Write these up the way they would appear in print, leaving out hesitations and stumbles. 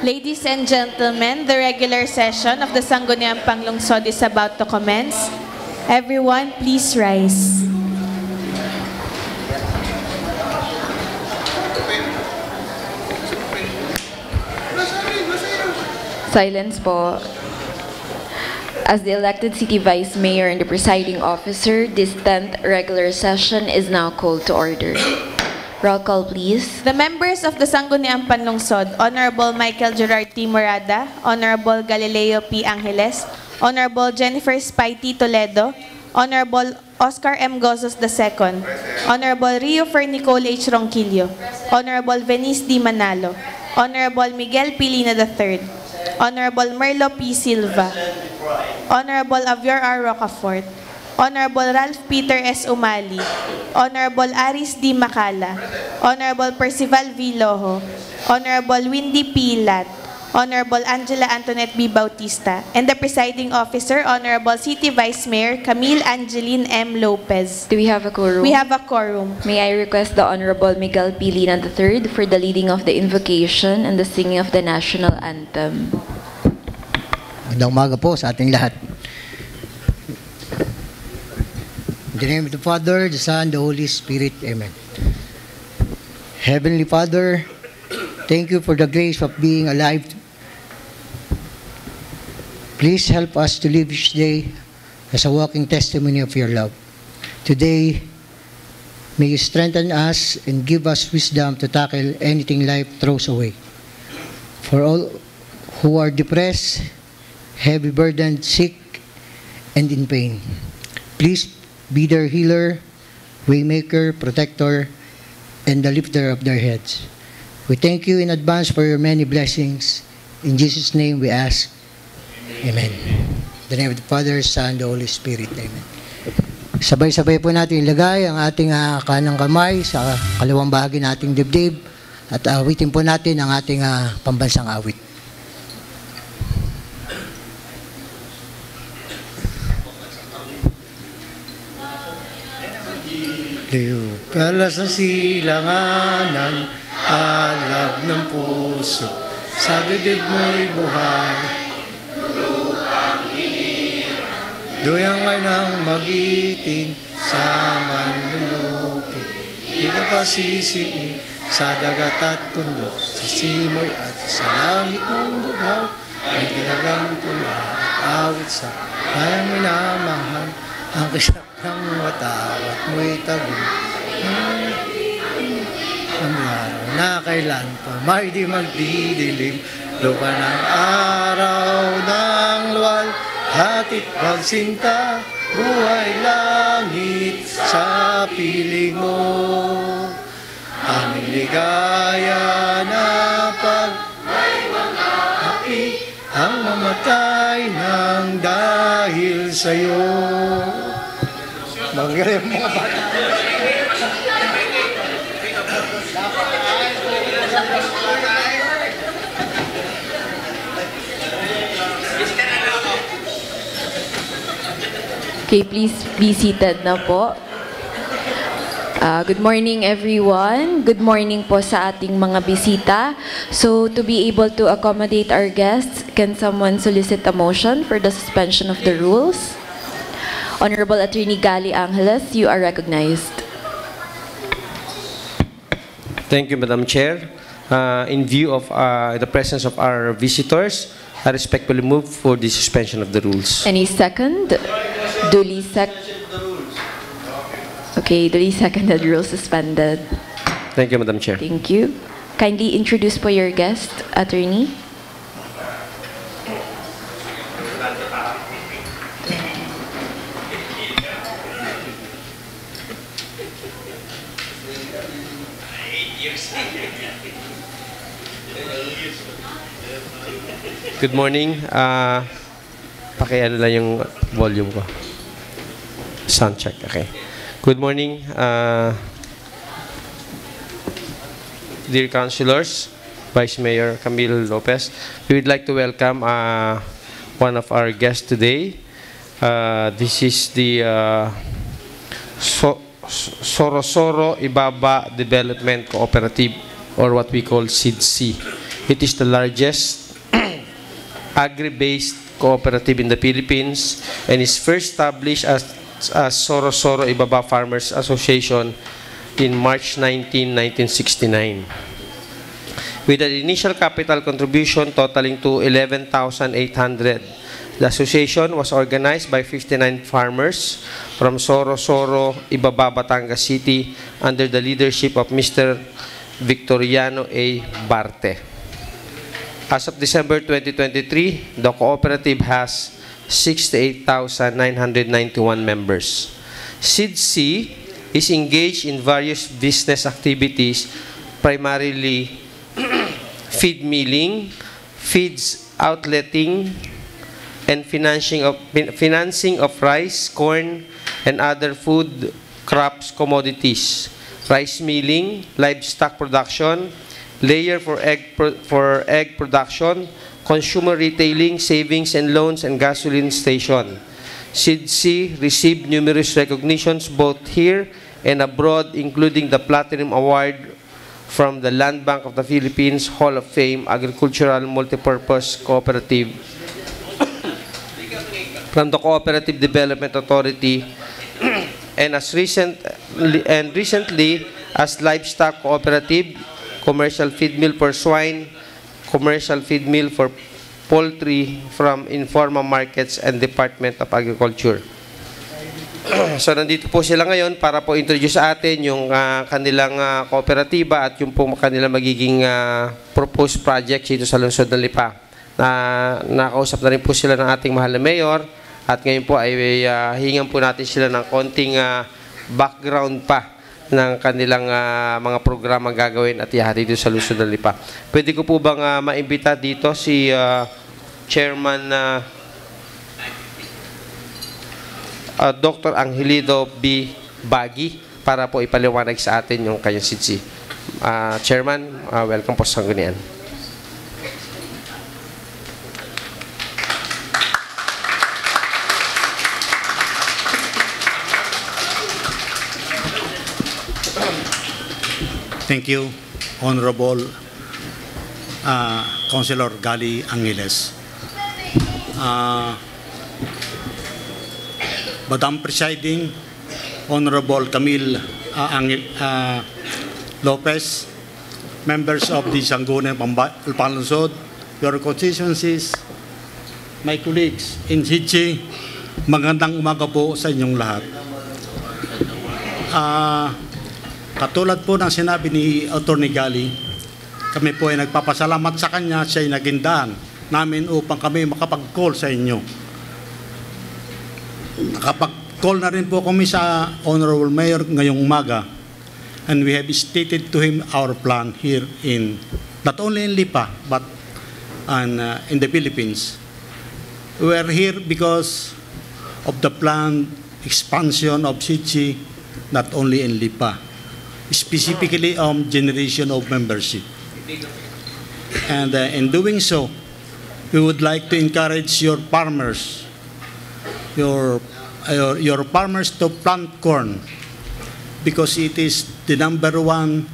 Ladies and gentlemen, the regular session of the Sangguniang Panglungsod is about to commence. Everyone, please rise. Silence po. As the elected City Vice Mayor and the presiding officer, this 10th regular session is now called to order. Roll call, please. The members of the Sangguniang Panlungsod, Honorable Michael Gerard T. Morada, Honorable Galileo P. Angeles, Honorable Jennifer Spitey Toledo, Honorable Oscar M. Gozos II, Honorable Rio Fernicole H. Ronquillo, Honorable Venice D. Manalo, Honorable Miguel Pilina III, Honorable Merlo P. Silva, Honorable Avior R. Rocafort, Honorable Ralph Peter S. Umali, Honorable Aris D. Macala, Honorable Percival V. Loho, Honorable Windy P. Lat, Honorable Angela Antoinette B. Bautista, and the presiding officer, Honorable City Vice Mayor Camille Angeline M. Lopez. Do we have a quorum? We have a quorum. May I request the Honorable Miguel Pilina III for the leading of the invocation and the singing of the national anthem. Magandang umaga po sa ating lahat. In the name of the Father, the Son, the Holy Spirit. Amen. Heavenly Father, thank you for the grace of being alive. Please help us to live each day as a walking testimony of your love. Today, may you strengthen us and give us wisdom to tackle anything life throws away. For all who are depressed, heavy burdened, sick, and in pain, please be their healer, waymaker, protector, and the lifter of their heads. We thank you in advance for your many blessings. In Jesus' name we ask. Amen. In the name of the Father, Son, and the Holy Spirit. Amen. Sabay-sabay po natin ilagay ang ating kanang kamay sa kaliwang bahagi nating dibdib at awitin po natin ang ating pambansang awit. Liw pala sa silanganan, alab ng puso, sa dibdib mo'y buhay. Duyang ay nang magiting, sa manlulupi, di ka pasisiin, sa dagat at tundo, sa simoy at sa langit ng buhaw, ay ginagang tula at awit sa kayang minamahal, ang kisap ng watawat mo'y tagong. Ang araw na kailan pa may di magdidilim, lupa ng araw ng luwal, hatid pagsinta, buhay langit sa piling mo. Aming ligaya na pag may mga api, ang mamatay ng dahil sa'yo. Magaling mga bata. Okay, please be seated na po. Good morning, everyone. Good morning po sa ating mga bisita. So, to be able to accommodate our guests, can someone solicit a motion for the suspension of the rules? Honorable Attorney Gali Angeles, you are recognized. Thank you, Madam Chair. In view of the presence of our visitors, I respectfully move for the suspension of the rules. Any second? Duly seconded, rules suspended. Thank you, Madam Chair. Thank you. Kindly introduce po your guest, Attorney. Good morning. Pakiano lang yung volume ko. Sound check. Okay. Good morning, dear councilors, Vice Mayor Camille Lopez. We would like to welcome one of our guests today. This is the Sorosoro Ibaba Development Cooperative or what we call SIDC. It is the largest agri-based cooperative in the Philippines and is first established as Soro-Soro Ibaba Farmers Association in March 1969. With an initial capital contribution totaling to 11,800. The association was organized by 59 farmers from Soro-Soro Ibaba, Batangas City under the leadership of Mr. Victoriano A. Barte. As of December 2023, the cooperative has 68,991 members. SIDC is engaged in various business activities, primarily feed milling, feeds outletting, and financing of rice, corn, and other food crops commodities, rice milling, livestock production, layer for egg production, consumer retailing, savings and loans, and gasoline station. SIDC received numerous recognitions both here and abroad, including the Platinum Award from the Land Bank of the Philippines, Hall of Fame, Agricultural Multipurpose Cooperative, from the Cooperative Development Authority, and recently as Livestock Cooperative, Commercial Feed Mill for Swine, Commercial Feed Mill for Poultry from Informa Markets and Department of Agriculture. So nandito po sila ngayon para po introduce sa atin yung kanilang kooperatiba at yung po kanilang magiging proposed project dito sa lungsod ng Lipa. Nakausap na rin po sila ng ating mahal na mayor at ngayon po ay hingan po natin sila ng konting background pa ng kanilang mga programa gagawin at ihari dito sa lungsod ng Lipa. Pwede ko po bang maimbita dito si Chairman Dr. Angelito B. Bagi para po ipaliwanag sa atin yung kanyang SIDC. Chairman, welcome po sa Sanggunian. Thank you, Honorable Councilor Gali Angeles. Madam Presiding, Honorable Camille Lopez, members of the Sangguniang Pampalusod, your constituencies, my colleagues in SIDC, magandang umaga po sa inyong lahat. Katulad po ng sinabi ni Atty. Gali, kami po ay nagpapasalamat sa kanya, siya ay naging daan namin upang kami makapag-call sa inyo. Nakapag-call na rin po kami sa Honorable Mayor ngayong umaga, and we have stated to him our plan here in, not only in Lipa, but in the Philippines. We are here because of the planned expansion of SIDC, not only in Lipa, specifically on generation of membership. And in doing so, we would like to encourage your farmers, your farmers to plant corn, because it is the number one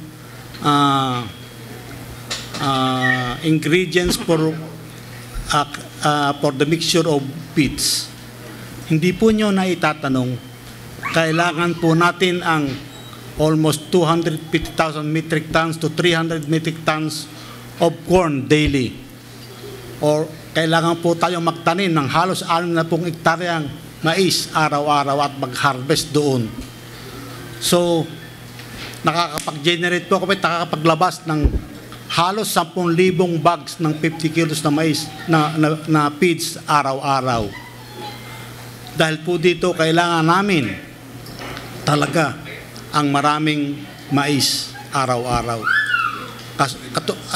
ingredients for the mixture of feeds. Hindi po nyo na itatanong, kailangan po natin ang almost 250,000 metric tons to 300 metric tons of corn daily. Or kailangan po tayong magtanim ng halos 6 na pong hektaryang mais araw-araw at mag-harvest doon. So, nakakapag-generate po kami, nakakapaglabas ng halos 10,000 bags ng 50 kilos na mais na feeds araw-araw. Dahil po dito, kailangan namin talaga ang maraming mais araw-araw.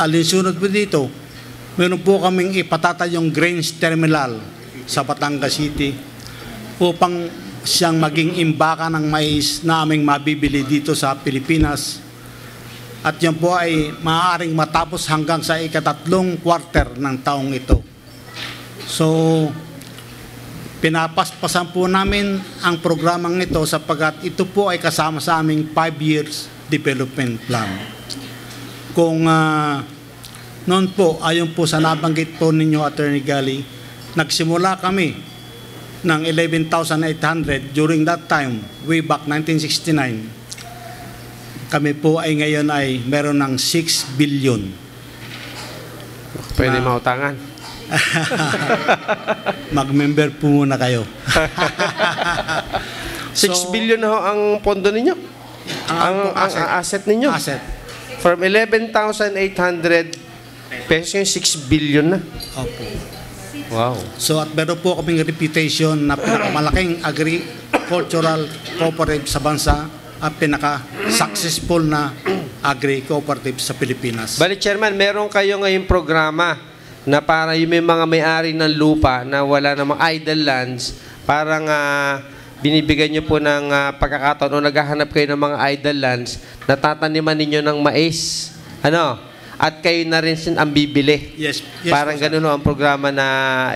Alinsunod po dito, meron po kaming ipatatayong grains terminal sa Batangas City upang siyang maging imbaka ng mais na aming mabibili dito sa Pilipinas. At yan po ay maaaring matapos hanggang sa ika-3 quarter ng taong ito. So, pinapaspasan po namin ang programang ito sapagkat ito po ay kasama sa aming 5 years development plan. Kung noon po, ayon po sa nabanggit po ninyo, Attorney Gali, nagsimula kami ng 11,800 during that time, way back 1969. Kami po ay ngayon ay meron ng 6 billion. Pwede mautangan. Mag-member po muna kayo. 6 billion na ho ang pondo ninyo? Ang asset ninyo? Asset. From 11,800 pesos yung 6 billion na. Opo. Wow. So at meron po kaming reputation na pinakamalaking agricultural cooperative sa bansa at pinaka-successful na agri-cooperative sa Pilipinas. Bali, Chairman, meron kayo ngayong programa na para yung may mga may-ari ng lupa na wala namang idle lands, parang binibigyan nyo po ng pagkakataon o naghahanap kayo ng mga idle lands, natataniman ninyo ng mais. Ano? At kayo na rin ang bibili. Yes. Parang ganun ho ang programa na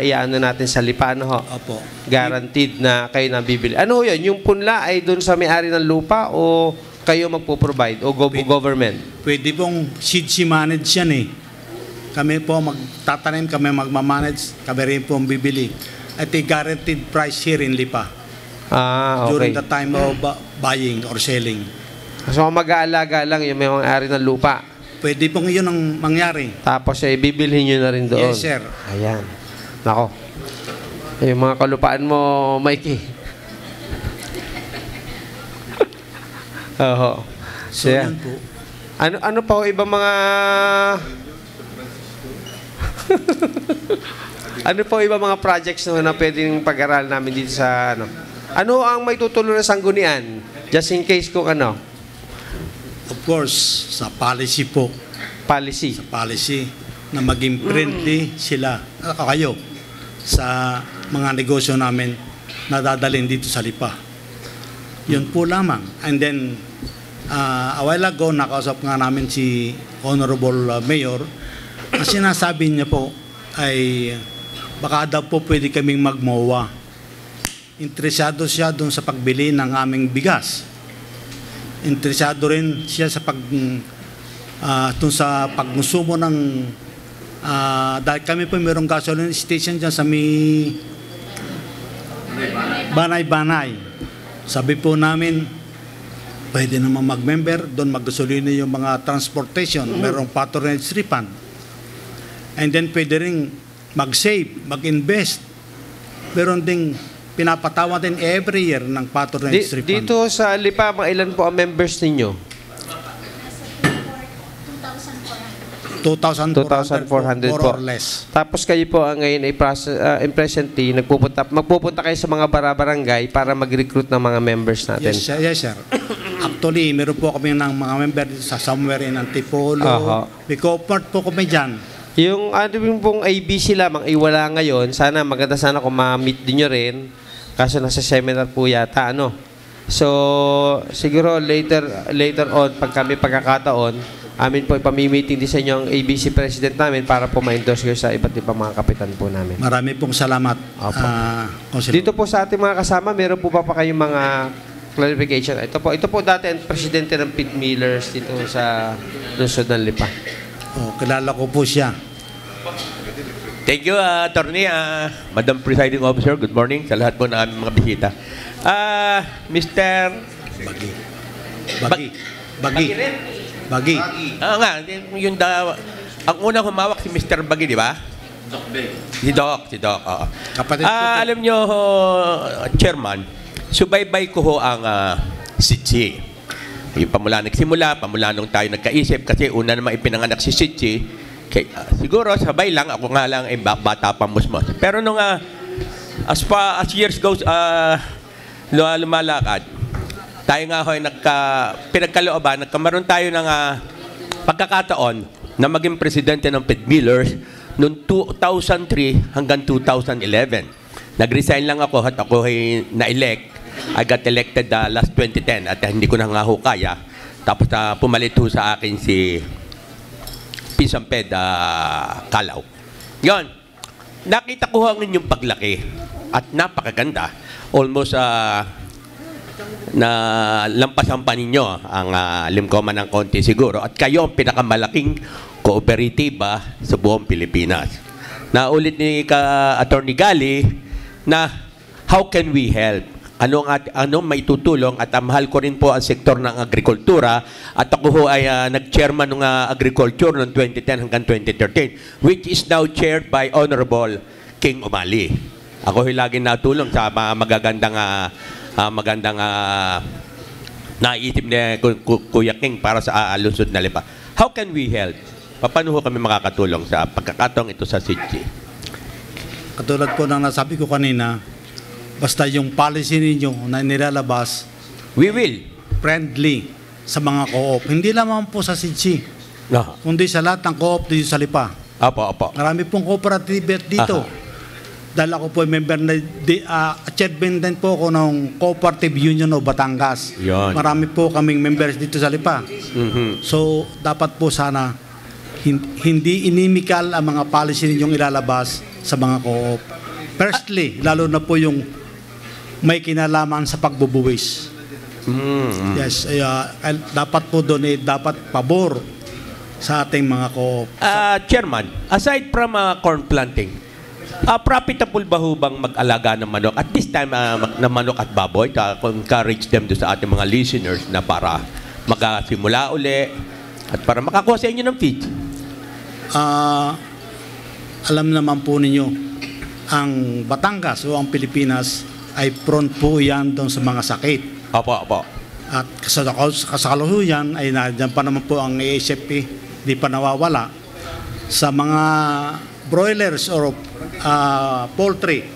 iano natin sa lipa. Ano ho? Opo. Guaranteed na kayo na bibili. Ano ho yun? Yung punla ay doon sa may-ari ng lupa o kayo magpo-provide o government? Pwede pong seed manage yan eh. Kami po magtatanim, kami magmamanage, kami rin po ang bibili. At a guaranteed price here in Lipa. Okay. During the time of buying or selling. So mag-aalaga lang yung may may-ari ng lupa. Pwede pong yun ang mangyari. Tapos bibilhin nyo na rin doon. Yes, sir. Ayan. Nako. Yung mga kalupaan mo, Mikey. Oo. So, Yeah. yun po. Ano pa ho ibang mga ano po ibang mga projects na pwedeng pag-aral namin dito sa ano? Ano ang may tutulong na sanggunian? Just in case kung ano? Of course, sa policy po. Policy. Sa policy na maging friendly sila, kayo, sa mga negosyo namin na dadalhin dito sa Lipa. Yun po lamang. And then, a while ago, nakausap nga namin si Honorable Mayor. Ang sinasabi niya po ay baka daw po pwede kaming magmowa. Interesado siya doon sa pagbili ng aming bigas. Interesado rin siya sa doon sa pagkonsumo ng dahil kami po mayroong gasoline station dyan sa may Banay-Banay. Sabi po namin, pwede naman mag-member, doon mag-gasolina yung mga transportation, mayroong patronage refund. And then pwede rin mag-save, mag-invest. Meron ding pinapatawa din every year ng patronage refund. Dito sa Lipa, mga ilan po ang members ninyo? 2,400 more po. or less. Tapos kayo po ngayon ay presently magpupunta kayo sa mga barangay para mag-recruit ng mga members natin. Yes, sir. Yes, sir. Actually, meron po kami ng mga member sa somewhere in Antipolo. May co-part po kami dyan. Yung pong ABC lamang ay wala ngayon. Sana maganda sana kung ma-meet din nyo rin. Kaso nasa seminar po yata. So, siguro later on, pag kami pagkakataon, amin po ipamimiting din sa inyo ang ABC President namin para po ma-endorse kayo sa iba't ibang mga kapitan po namin. Marami pong salamat. Dito po sa ating mga kasama, meron po pa kayong mga clarification. Ito po dati ang presidente ng Pit Millers dito sa lungsod ng Lipa. Kilala ko po siya. Thank you, Attorney. Madam Presiding Officer, good morning sa lahat po ng aming mga bisita. Mr. Bagi. Ang unang humawak si Mr. Bagi, di ba? Si Doc, oo. Kapatid ko po. Alam nyo, Chairman, subaybay ko ho ang Sitsi. Yung pamula nung tayo nagkaisip, kasi una naman ipinanganak si Sitsi, siguro sabay lang, ako nga lang ay bata pa musmos. Pero nung as years goes, lumalakad, tayo nga ho ay pinagkalooban, nagkamaroon tayo ng pagkakataon na maging presidente ng Pit Millers noong 2003 hanggang 2011. Nag-resign lang ako at ako ay na-elect. I got elected last 2010 at hindi ko na nga ho kaya. Tapos pumalit ho sa akin si Pinsamped Kalaw. Yon. Nakita ko ang inyong paglaki at napakaganda. Almost na lampasan pa ninyo ang Limcoman ng konti siguro. At kayo ang pinakamalaking kooperatiba sa buong Pilipinas. Naulit ni Attorney Gali na how can we help? Anong maitutulong at mahal ko rin po ang sektor ng agrikultura at ako ho ay nag-chairman ng agriculture noong 2010 hanggang 2013 which is now chaired by Honorable King Umali. Ako ay laging natulong sa magagandang naisip ni Kuya King para sa lungsod na Lipa. How can we help? Paano ho kami makakatulong sa pagkakataong ito sa SIDG? Katulad po ng nasabi ko kanina, basta yung policy ninyo na nilalabas, We will. friendly sa mga co-op. Hindi lamang po sa SIDG, kundi sa lahat ng co-op dito sa Lipa. Opo. Marami pong cooperative dito. Dahil ako po ay member na chairman din po ako ng Cooperative Union of Batangas. Yun. Marami po kaming members dito sa Lipa. Mhm. So, dapat po sana hindi inimikal ang mga policy ninyong ilalabas sa mga co-op. Firstly, lalo na po yung may kinalaman sa pagbubuwis. Yes, dapat po doon dapat pabor sa ating mga co-op. Chairman, aside from corn planting, profitable ba ho bang mag-alaga ng manok? At this time, ng manok at baboy, encourage them do sa ating mga listeners na para magsimula uli at para makakuha sa inyo ng feed. Alam naman po ninyo, ang Batangas o ang Pilipinas ay prone po yan doon sa mga sakit. Opo. At kasalukuyan ay nandiyan pa naman po ang ASFP, di pa nawawala. Sa mga broilers or poultry,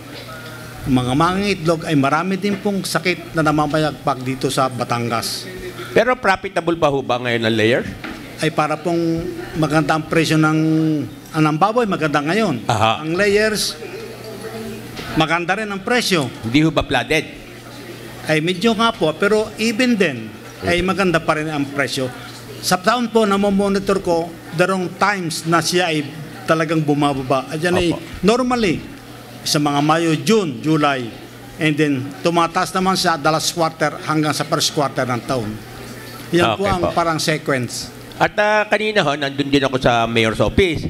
mga mangingitlog ay marami din pong sakit na namamayagpag dito sa Batangas. Pero profitable pa ho ba ngayon ang layer? Ay para pong maganda ang presyo ng baboy, maganda ngayon. Aha. Ang layers, maganda rin ang presyo. Hindi ho ba flooded? Ay medyo nga po, pero even then, ay maganda pa rin ang presyo. Sa taon po, namomonitor ko, darong times na siya ay talagang bumababa. Ayan ay normally, sa mga Mayo, June, July, and then tumataas naman siya the last quarter hanggang sa first quarter ng taon. Yan po ang parang sequence. At kanina ho, nandun din ako sa mayor's office.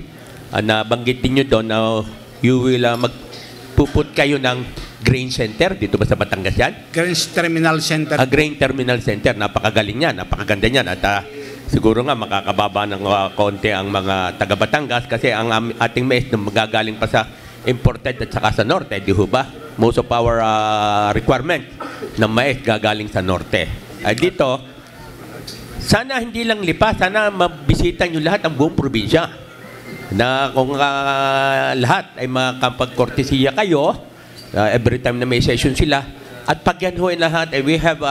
Nabanggitin nyo doon na you will magpuput kayo ng grain center. Dito ba sa Batangas yan? Grain Terminal Center. Grain Terminal Center. Napakagaling yan. Napakaganda yan. At siguro nga makakababa ng konti ang mga taga Batangas kasi ang ating mais na magagaling pa sa imported at saka sa norte. Di ho ba? Most of our requirement ng mais gagaling sa norte. Dito, sana hindi lang Lipa, sana mabisita nyo lahat ang buong probinsya. Na kung lahat ay makapagkortesiya kayo, every time na may session sila, at pag yan ho lahat, we have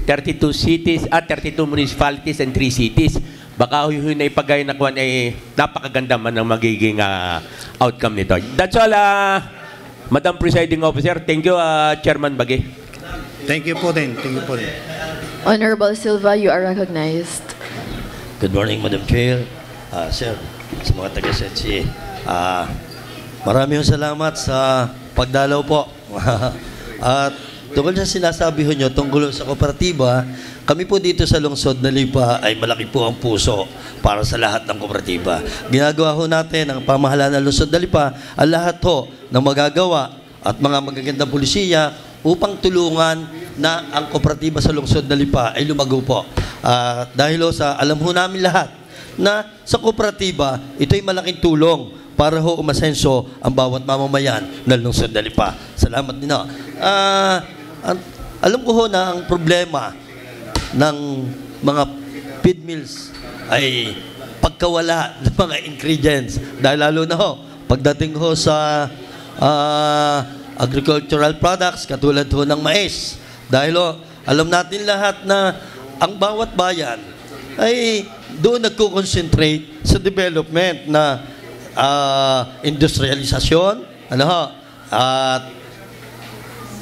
32 cities, 32 municipalities and 3 cities. Baka ho yun na ipagay na kuwan ay napakaganda man ang magiging outcome nito. That's all, Madam Presiding Officer. Thank you, Chairman Bagay. Thank you po din. Honorable Silva, you are recognized. Good morning, Madam Chair. Sir, sa mga taga-SETSI. Maraming salamat sa pagdalaw po. At tungkol sa sinasabi nyo tungkol sa kooperatiba, kami po dito sa lungsod na Lipa ay malaki po ang puso para sa lahat ng kooperatiba. Ginagawa ho natin ang pamahalaan ng lungsod na Lipa ang lahat ho ng magagawa at mga magagandang pulisiya upang tulungan na ang kooperatiba sa lungsod na Lipa ay lumago po. Dahil sa alam ho namin lahat na sa kooperatiba, ito ay malaking tulong para ho umasenso ang bawat mamamayan ng lungsod na Lipa. Salamat din ho. Alam ko ho na ang problema ng mga feed mills ay pagkawala ng mga ingredients. Dahil lalo na ho, pagdating ho sa agricultural products, katulad ho ng mais. Dahil ho, alam natin lahat na ang bawat bayan ay doon nagko-concentrate sa development na industrialisasyon, at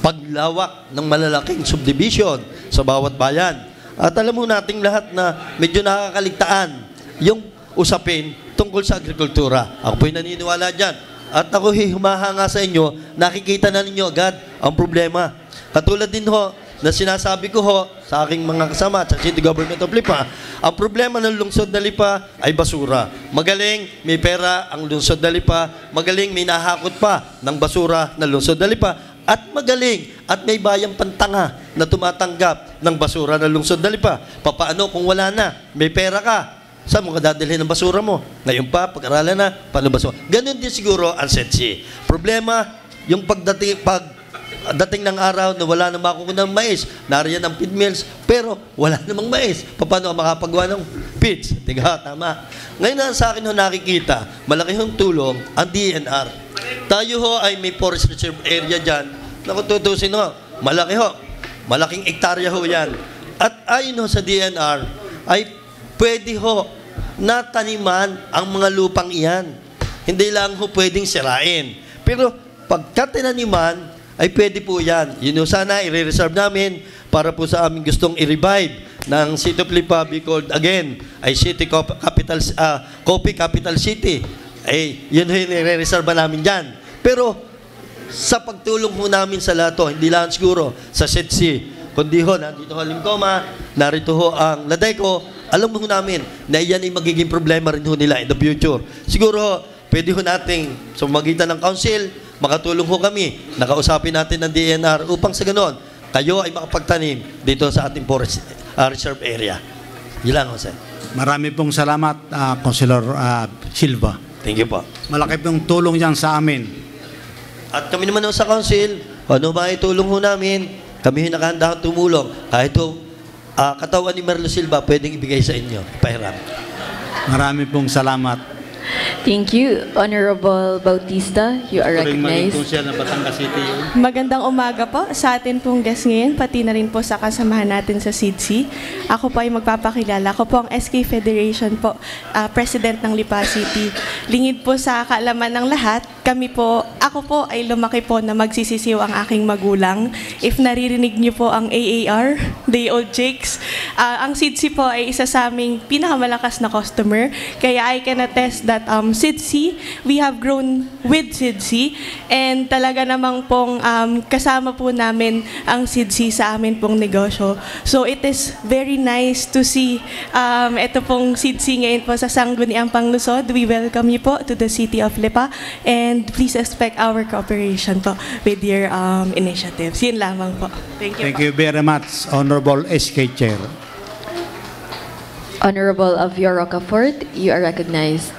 paglawak ng malalaking subdivision sa bawat bayan. At alam mo nating lahat na medyo nakakaligtaan yung usapin tungkol sa agrikultura. Ako po'y naniniwala dyan. At ako humahanga sa inyo, nakikita na ninyo agad ang problema. Katulad din ho na sinasabi ko ho sa aking mga kasama sa City Government of Lipa, ang problema ng lungsod na Lipa ay basura. Magaling, may pera ang lungsod na Lipa. Magaling, may nahakot pa ng basura ng lungsod na Lipa. At magaling, at may bayang pantanga na tumatanggap ng basura ng lungsod na Lipa. Papaano kung wala na? May pera ka. Saan mo ka dadalhin ng basura mo? Ngayon pa, pag-aralan na, paano basura? Ganun din siguro ang SEDSI. Problema, yung pagdating ng araw na wala na makukuha ng mais, nariyan ang feed mills, pero wala namang mais. Paano ka makapagawa ng feeds? Tiga, tama. Ngayon na sa akin ho nakikita, malaki hong tulong ang DNR. Tayo ho ay may forest reserve area dyan. Naku, tutusin ho, malaki ho. Malaking ektarya ho yan. At ayon ho sa DNR, ay pwede ho na taniman ang mga lupang iyan. Hindi lang ho pwedeng sirain. Pero pagka tinaniman, ay pwede po yan. Yun ho sana, i-reserve namin para po sa aming gustong i-revive ng City of Lipa, be called again, ay City Capital, Coffee Capital City. Ay, yun ho yung i-reserve namin dyan. Pero sa pagtulong ho namin sa lahat to, hindi lang siguro sa SEDSI, kundi ho, nandito ho Limcoma, narito ho ang Ladeco, alam mo ho namin na iyan ay magiging problema rin ho nila in the future. Siguro ho, pwede ho nating sa magitan ng council, makatulong ho kami, nakausapin natin ng DNR upang sa ganon, kayo ay makapagtanim dito sa ating forest reserve area. Yun lang ho, sir. Marami pong salamat, Councilor Silva. Thank you po. Malaki pong tulong yan sa amin. At kami naman ho sa council, ano ba itulong ho namin, kami nakahanda tumulong. Kahit ho, katawan ni Marlo Silva, pwedeng ibigay sa inyo. Pahiram. Marami pong salamat. Thank you, Honorable Bautista. You are recognized. Magandang umaga po sa atin pong guest ngayon, pati na rin po sa kasamahan natin sa SEDSI. Ako po ay magpapakilala. Ako po ang SK Federation po, President ng Lipa City. Lingid po sa kaalaman ng lahat, ako po ay lumaki po na magsisisiw ang aking magulang. If naririnig niyo po ang AAR, Day Old Jakes, ang SEDSI po ay isa sa aming pinakamalakas na customer. Kaya I can attest that SEDSI, we have grown with SEDSI, and talaga namang pong kasama po namin ang SEDSI sa amin pong negosyo. So it is very nice to see ito pong SEDSI ngayon po sa Sangguniang Panglusod. We welcome you po to the City of Lipa, and please expect our cooperation po with your initiatives. Yun lamang po. Thank you. Thank you very much, Honorable SK Chair. Honorable Avio Rocafort, you are recognized.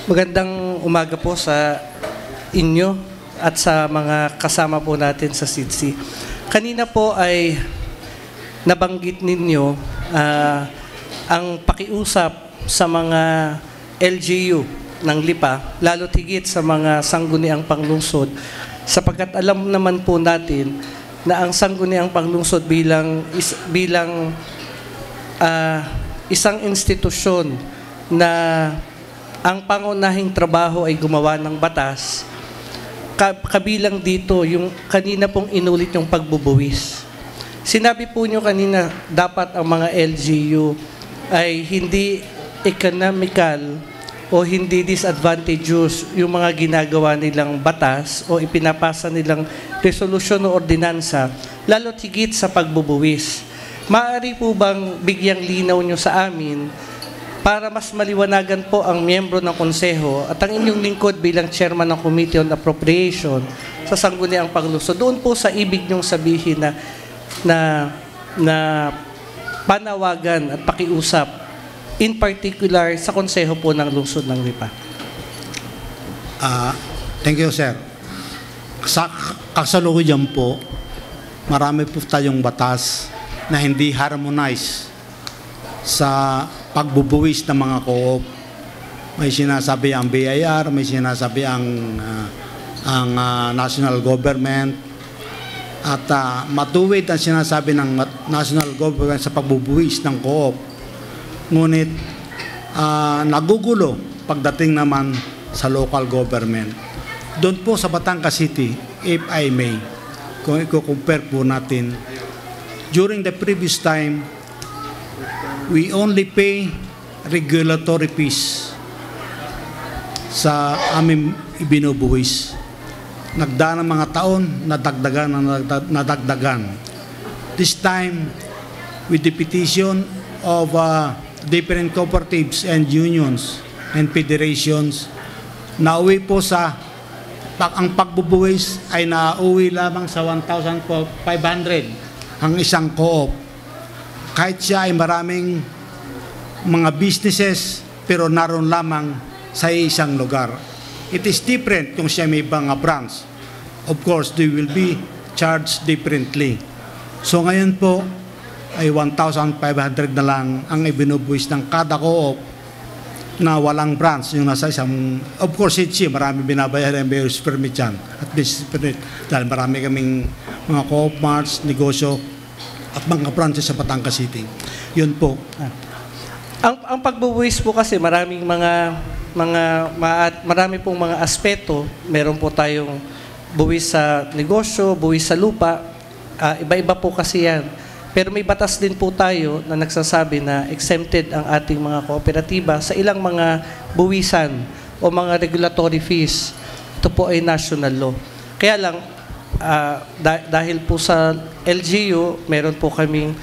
Magandang umaga po sa inyo at sa mga kasama po natin sa SEDSI. Kanina po ay nabanggit ninyo ang pakiusap sa mga LGU ng Lipa, lalo tigit sa mga sangguniang panglungsod, sapagkat alam naman po natin na ang sangguniang panglungsod bilang isang institusyon na ang pangunahing trabaho ay gumawa ng batas, kabilang dito yung kanina pong inulit yung pagbubuwis. Sinabi po nyo kanina, dapat ang mga LGU ay hindi economical o hindi disadvantageous yung mga ginagawa nilang batas o ipinapasa nilang resolusyon o ordinansa, lalo tigit sa pagbubuwis. Maaari po bang bigyang linaw nyo sa amin para mas maliwanagan po ang miyembro ng konseho at ang inyong lingkod bilang chairman ng Committee on Appropriation sa Sangguniang Panglusod, doon po sa ibig nyong sabihin na panawagan at pakiusap, in particular sa konseho po ng lungsod ng Lipa. Thank you, sir. Sa kasalukuyan po, marami po tayong batas na hindi harmonize sa pagbubuwis ng mga co-op. May sinasabi ang BIR, may sinasabi ang national government, at matuwid ang sinasabi ng national government sa pagbubuwis ng co-op. Ngunit nagugulo pagdating naman sa local government. Doon po sa Batangas City, if I may, kung i-compare po natin, during the previous time, we only pay regulatory fees. sa aming ibinubuwis. Nagdaan ng mga taon, nadagdagan. This time, with the petition of different cooperatives and unions and federations, nauwi po sa ang pagbubuwis ay nauwi lamang sa 1,500 ang isang co-op. Kahit siya ay maraming mga businesses, pero naroon lamang sa isang lugar. It is different kung siya may mga branch. Of course, they will be charged differently. So ngayon po ay 1,500 na lang ang ibinubuwis ng kada co-op na walang branch, yung nasa isang, of course, HC, marami binabayaran yung business permit yan, at business permit, dahil marami kaming mga co-op marts, negosyo, at mga branches sa Batangas City. Yun po. Ang pagbubuwis po kasi marami pong mga aspeto. Meron po tayong buwis sa negosyo, buwis sa lupa. Iba-iba po kasi yan. Pero may batas din po tayo na nagsasabi na exempted ang ating mga kooperatiba sa ilang mga buwisan o mga regulatory fees. Ito po ay national law. Kaya lang, dahil po sa LGU, meron po kaming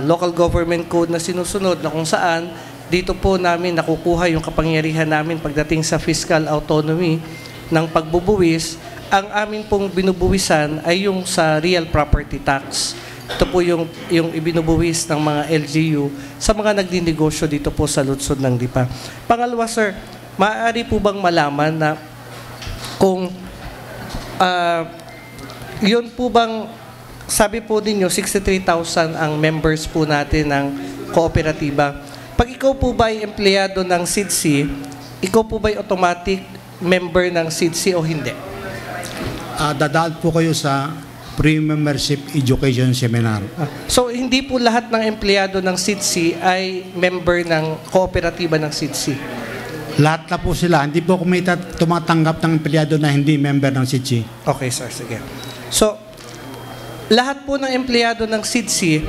local government code na sinusunod na kung saan dito po namin nakukuha yung kapangyarihan namin pagdating sa fiscal autonomy ng pagbubuwis. Ang amin pong binubuwisan ay yung sa real property tax. Ito po yung ibinubuwis ng mga LGU sa mga nagdinegosyo dito po sa lungsod ng Lipa. Pangalawa, sir, maaari po bang malaman na kung yun po bang, sabi po ninyo, 63,000 ang members po natin ng kooperatiba. Pag ikaw po ba ay empleyado ng SIDC, ikaw po ba ay automatic member ng SIDC o hindi? Dadaan po kayo sa pre-membership education seminar. So, hindi po lahat ng empleyado ng SIDC ay member ng kooperatiba ng SIDC? Lahat na po sila. Hindi po kami tumatanggap ng empleyado na hindi member ng SIDC. Okay, sir. Sige. So, lahat po ng empleyado ng SIDC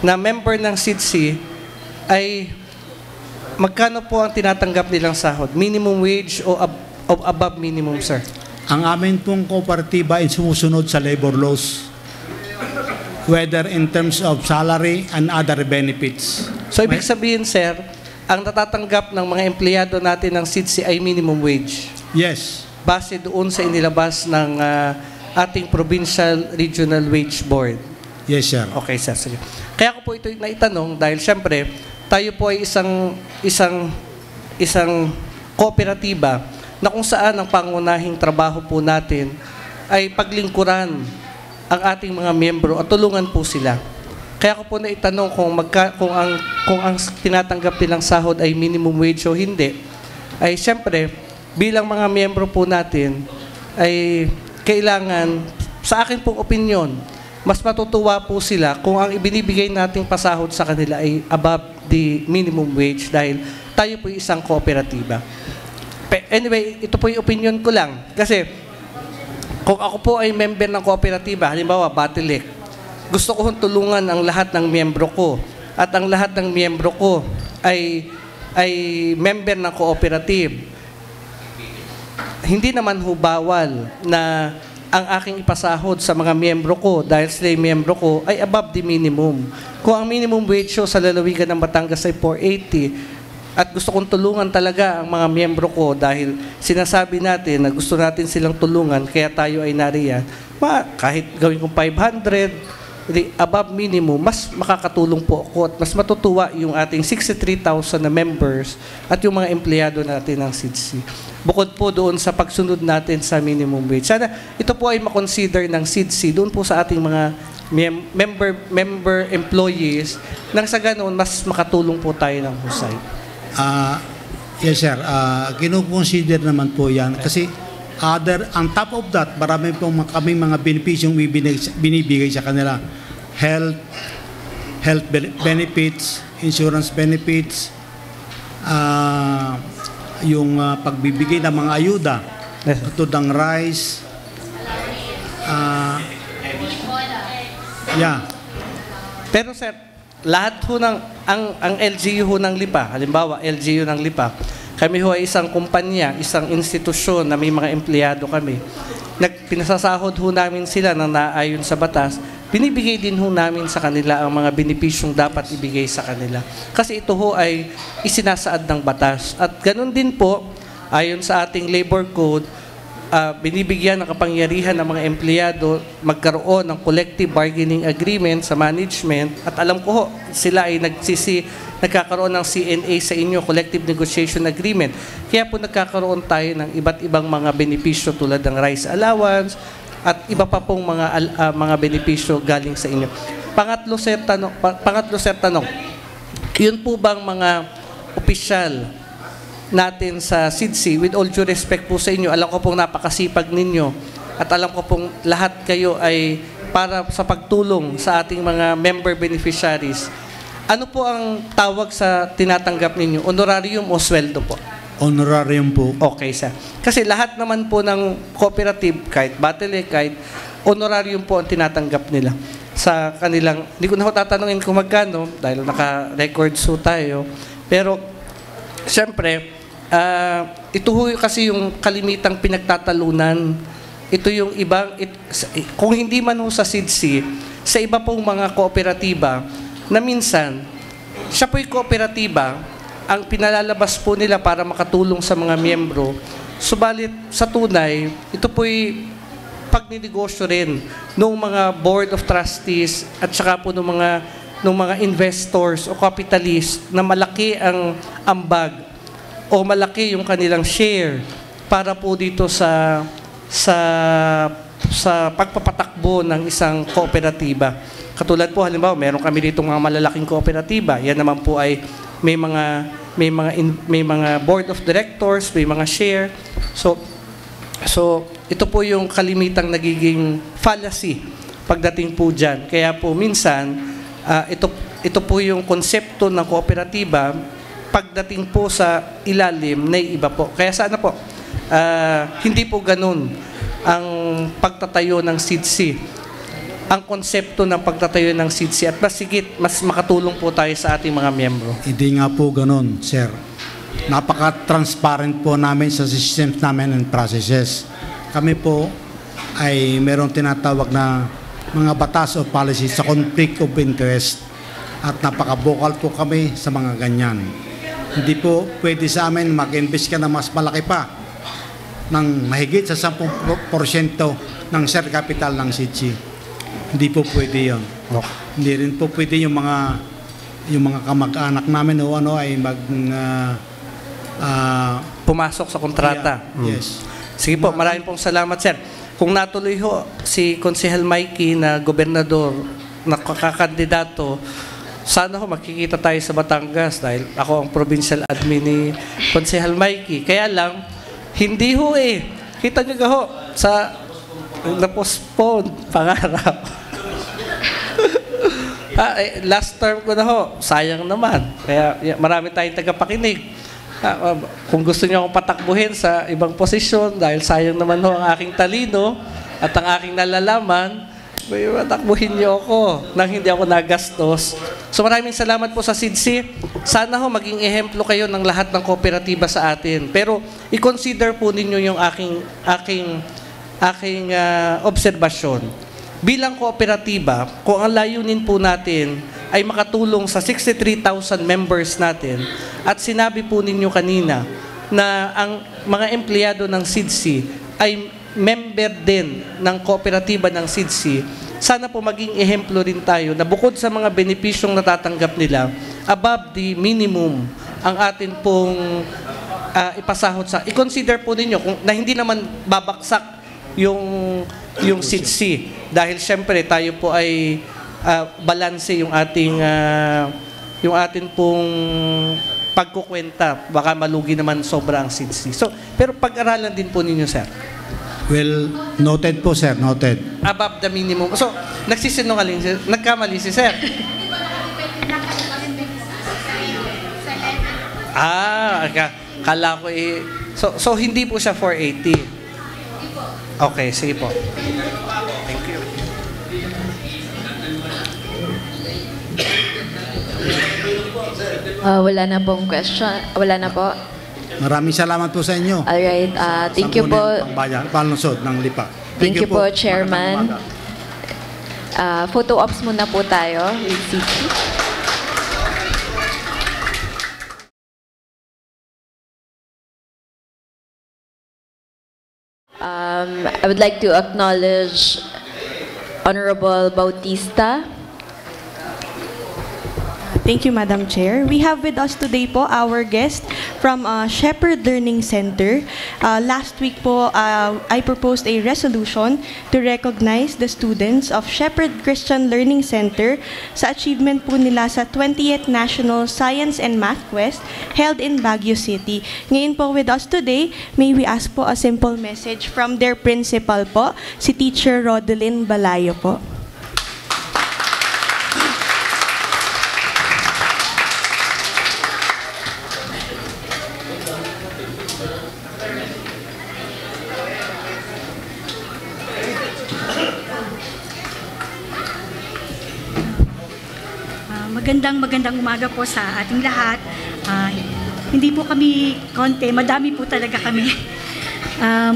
na member ng SIDC ay magkano po ang tinatanggap nilang sahod? Minimum wage o above minimum, sir? Ang amin pong kooperatiba ay sumusunod sa labor laws, whether in terms of salary and other benefits. So, ibig sabihin, sir, ang natatanggap ng mga empleyado natin ng SIDC ay minimum wage? Yes. Base doon sa inilabas ng ating Provincial Regional Wage Board? Yes, sir. Okay, sir. Sige. Kaya ko po ito naitanong dahil siyempre, tayo po ay isang kooperatiba na kung saan ang pangunahing trabaho po natin ay paglingkuran ang ating mga miyembro at tulungan po sila. Kaya ko po naitanong kung ang tinatanggap nilang sahod ay minimum wage o hindi, ay siyempre, bilang mga miyembro po natin, ay kailangan, sa akin pong opinion, mas matutuwa po sila kung ang ibinibigay nating pasahod sa kanila ay above the minimum wage dahil tayo po isang kooperatiba. Anyway, ito po yung opinion ko lang. Kasi, kung ako po ay member ng kooperatiba, halimbawa, Batilek, gusto ko tulungan ang lahat ng miyembro ko. At ang lahat ng miyembro ko ay member ng cooperative. Hindi naman ho bawal na ang aking ipasahod sa mga miyembro ko dahil sila yung miyembro ko ay above the minimum. Kung ang minimum wage sa lalawigan ng Batangas ay 480, at gusto kong tulungan talaga ang mga miyembro ko dahil sinasabi natin na gusto natin silang tulungan kaya tayo ay nariyan, kahit gawin kong 500, above minimum, mas makakatulong po ako at mas matutuwa yung ating 63,000 na members at yung mga empleyado natin ng SIDC. Bukod po doon sa pagsunod natin sa minimum wage. Sana ito po ay makonsider ng SIDC doon po sa ating mga member employees nang sa ganoon mas makatulong po tayo ng husay. Yes, sir. Kinukonsider naman po yan. Kasi on top of that, marami pong kami mga benepisyong binibigay sa kanila. Health benefits, insurance benefits, yung pagbibigay ng mga ayuda, tulad ng rice, yeah. Pero sir, lahat ho ng ang LGU ho ng Lipa, halimbawa LGU ng Lipa, Kami ho ay isang kumpanya, isang institusyon na may mga empleyado kami. Pinasasahod ho namin sila ng naayon sa batas, binibigay din ho namin sa kanila ang mga benepisyong dapat ibigay sa kanila. Kasi ito ho ay isinasaad ng batas. At ganun din po, ayon sa ating labor code, binibigyan ng kapangyarihan ng mga empleyado magkaroon ng collective bargaining agreement sa management. At alam ko ho, sila ay nagkakaroon ng CNA sa inyo, Collective Negotiation Agreement. Kaya po nagkakaroon tayo ng iba't ibang mga benepisyo tulad ng rice allowance at iba pa pong mga benepisyo galing sa inyo. Pangatlo, sir, tanong. Yun po bang mga opisyal natin sa SIDSI, with all due respect po sa inyo, alam ko pong napakasipag ninyo at alam ko pong lahat kayo ay para sa pagtulong sa ating mga member beneficiaries. Ano po ang tawag sa tinatanggap ninyo? Honorarium o sweldo po? Honorarium po. Okay, sir. Kasi lahat naman po ng cooperative, kahit Batele, kahit honorarium po ang tinatanggap nila sa kanilang, hindi ko na ho tatanungin kung magkano dahil naka-records ho tayo. Pero, siyempre, ito ho kasi yung kalimitang pinagtatalunan. Ito yung ibang, kung hindi man ho sa SIDSI, sa iba pong mga kooperatiba, na minsan, siya po'y kooperatiba, ang pinalalabas po nila para makatulong sa mga miyembro, subalit sa tunay, ito po'y pagninegosyo rin ng mga board of trustees at saka po ng mga investors o capitalists na malaki ang ambag o malaki yung kanilang share para po dito sa pagpapatakbo ng isang kooperatiba. Katulad po, halimbawa, meron kami dito mga malalaking kooperatiba. Yan naman po ay may mga board of directors, may mga share. So ito po yung kalimitang nagiging fallacy pagdating po dyan. Kaya po minsan, ito po yung konsepto ng kooperatiba pagdating po sa ilalim na iba po. Kaya sana po, hindi po ganun ang pagtatayo ng SIDSI. Ang konsepto ng pagtatayo ng SIDSI at mas makatulong po tayo sa ating mga miyembro. Hindi nga po ganun, sir. Napaka-transparent po namin sa systems namin and processes. Kami po ay merong tinatawag na mga batas o policy sa conflict of interest at napaka-vocal po kami sa mga ganyan. Hindi po pwede sa amin mag-invest ka na mas malaki pa ng mahigit sa 10% ng share capital ng SIDSI. Hindi po pwede yun. Hindi rin po pwede yung mga kamag-anak namin o ano ay pumasok sa kontrata. Yeah, yes. Sige po, maraming pong salamat, sir. Kung natuloy ho si Konsehal Mikey na gobernador na kakakandidato, sana ho makikita tayo sa Batangas dahil ako ang provincial admin ni Konsehal Mikey. Kaya lang, hindi ho eh. Kita nyo ho sa na-postpone pangarap. Last term ko na ho, sayang naman. Kaya marami tayong tagapakinig. Kung gusto niyo akong patakbuhin sa ibang posisyon, dahil sayang naman ho ang aking talino at ang aking nalalaman, patakbuhin niyo ako nang hindi ako nagastos. So maraming salamat po sa SIDSI. Sana ho maging ehemplo kayo ng lahat ng kooperatiba sa atin. Pero i-consider po ninyo yung aking obserbasyon. Bilang kooperatiba, kung ang layunin po natin ay makatulong sa 63,000 members natin at sinabi po ninyo kanina na ang mga empleyado ng SIDSI ay member din ng kooperatiba ng SIDSI, sana po maging ehemplo rin tayo na bukod sa mga benepisyong natatanggap nila, above the minimum ang atin pong ipasahod sa. I-consider po ninyo kung na hindi naman babaksak yung SIDSI dahil syempre tayo po ay balanse yung atin pong pagkukwenta, baka malugi naman sobra ang SIDSI. So, pero pag-aralan din po ninyo, sir. Well, noted po, sir, noted. Above the minimum. So, nagsisinungaling, nagkamali si sir. Kala ko so hindi po siya 480. Okay, sige po. Thank you. Wala na pong question. Wala na po. Maraming salamat po sa inyo. Alright, thank you po. Panlungsod ng Lipa. Thank you po, Chairman. Photo ops muna po tayo with CP. I would like to acknowledge Honorable Bautista. Thank you, Madam Chair. We have with us today po our guest from Shepherd Learning Center. Last week po, I proposed a resolution to recognize the students of Shepherd Christian Learning Center sa achievement po nila sa 20th National Science and Math Quest held in Baguio City. Ngayon po with us today, may we ask po a simple message from their principal po, si Teacher Rodeline Balayo po. Magandang umaga po sa ating lahat. Hindi po kami konti, madami po talaga kami.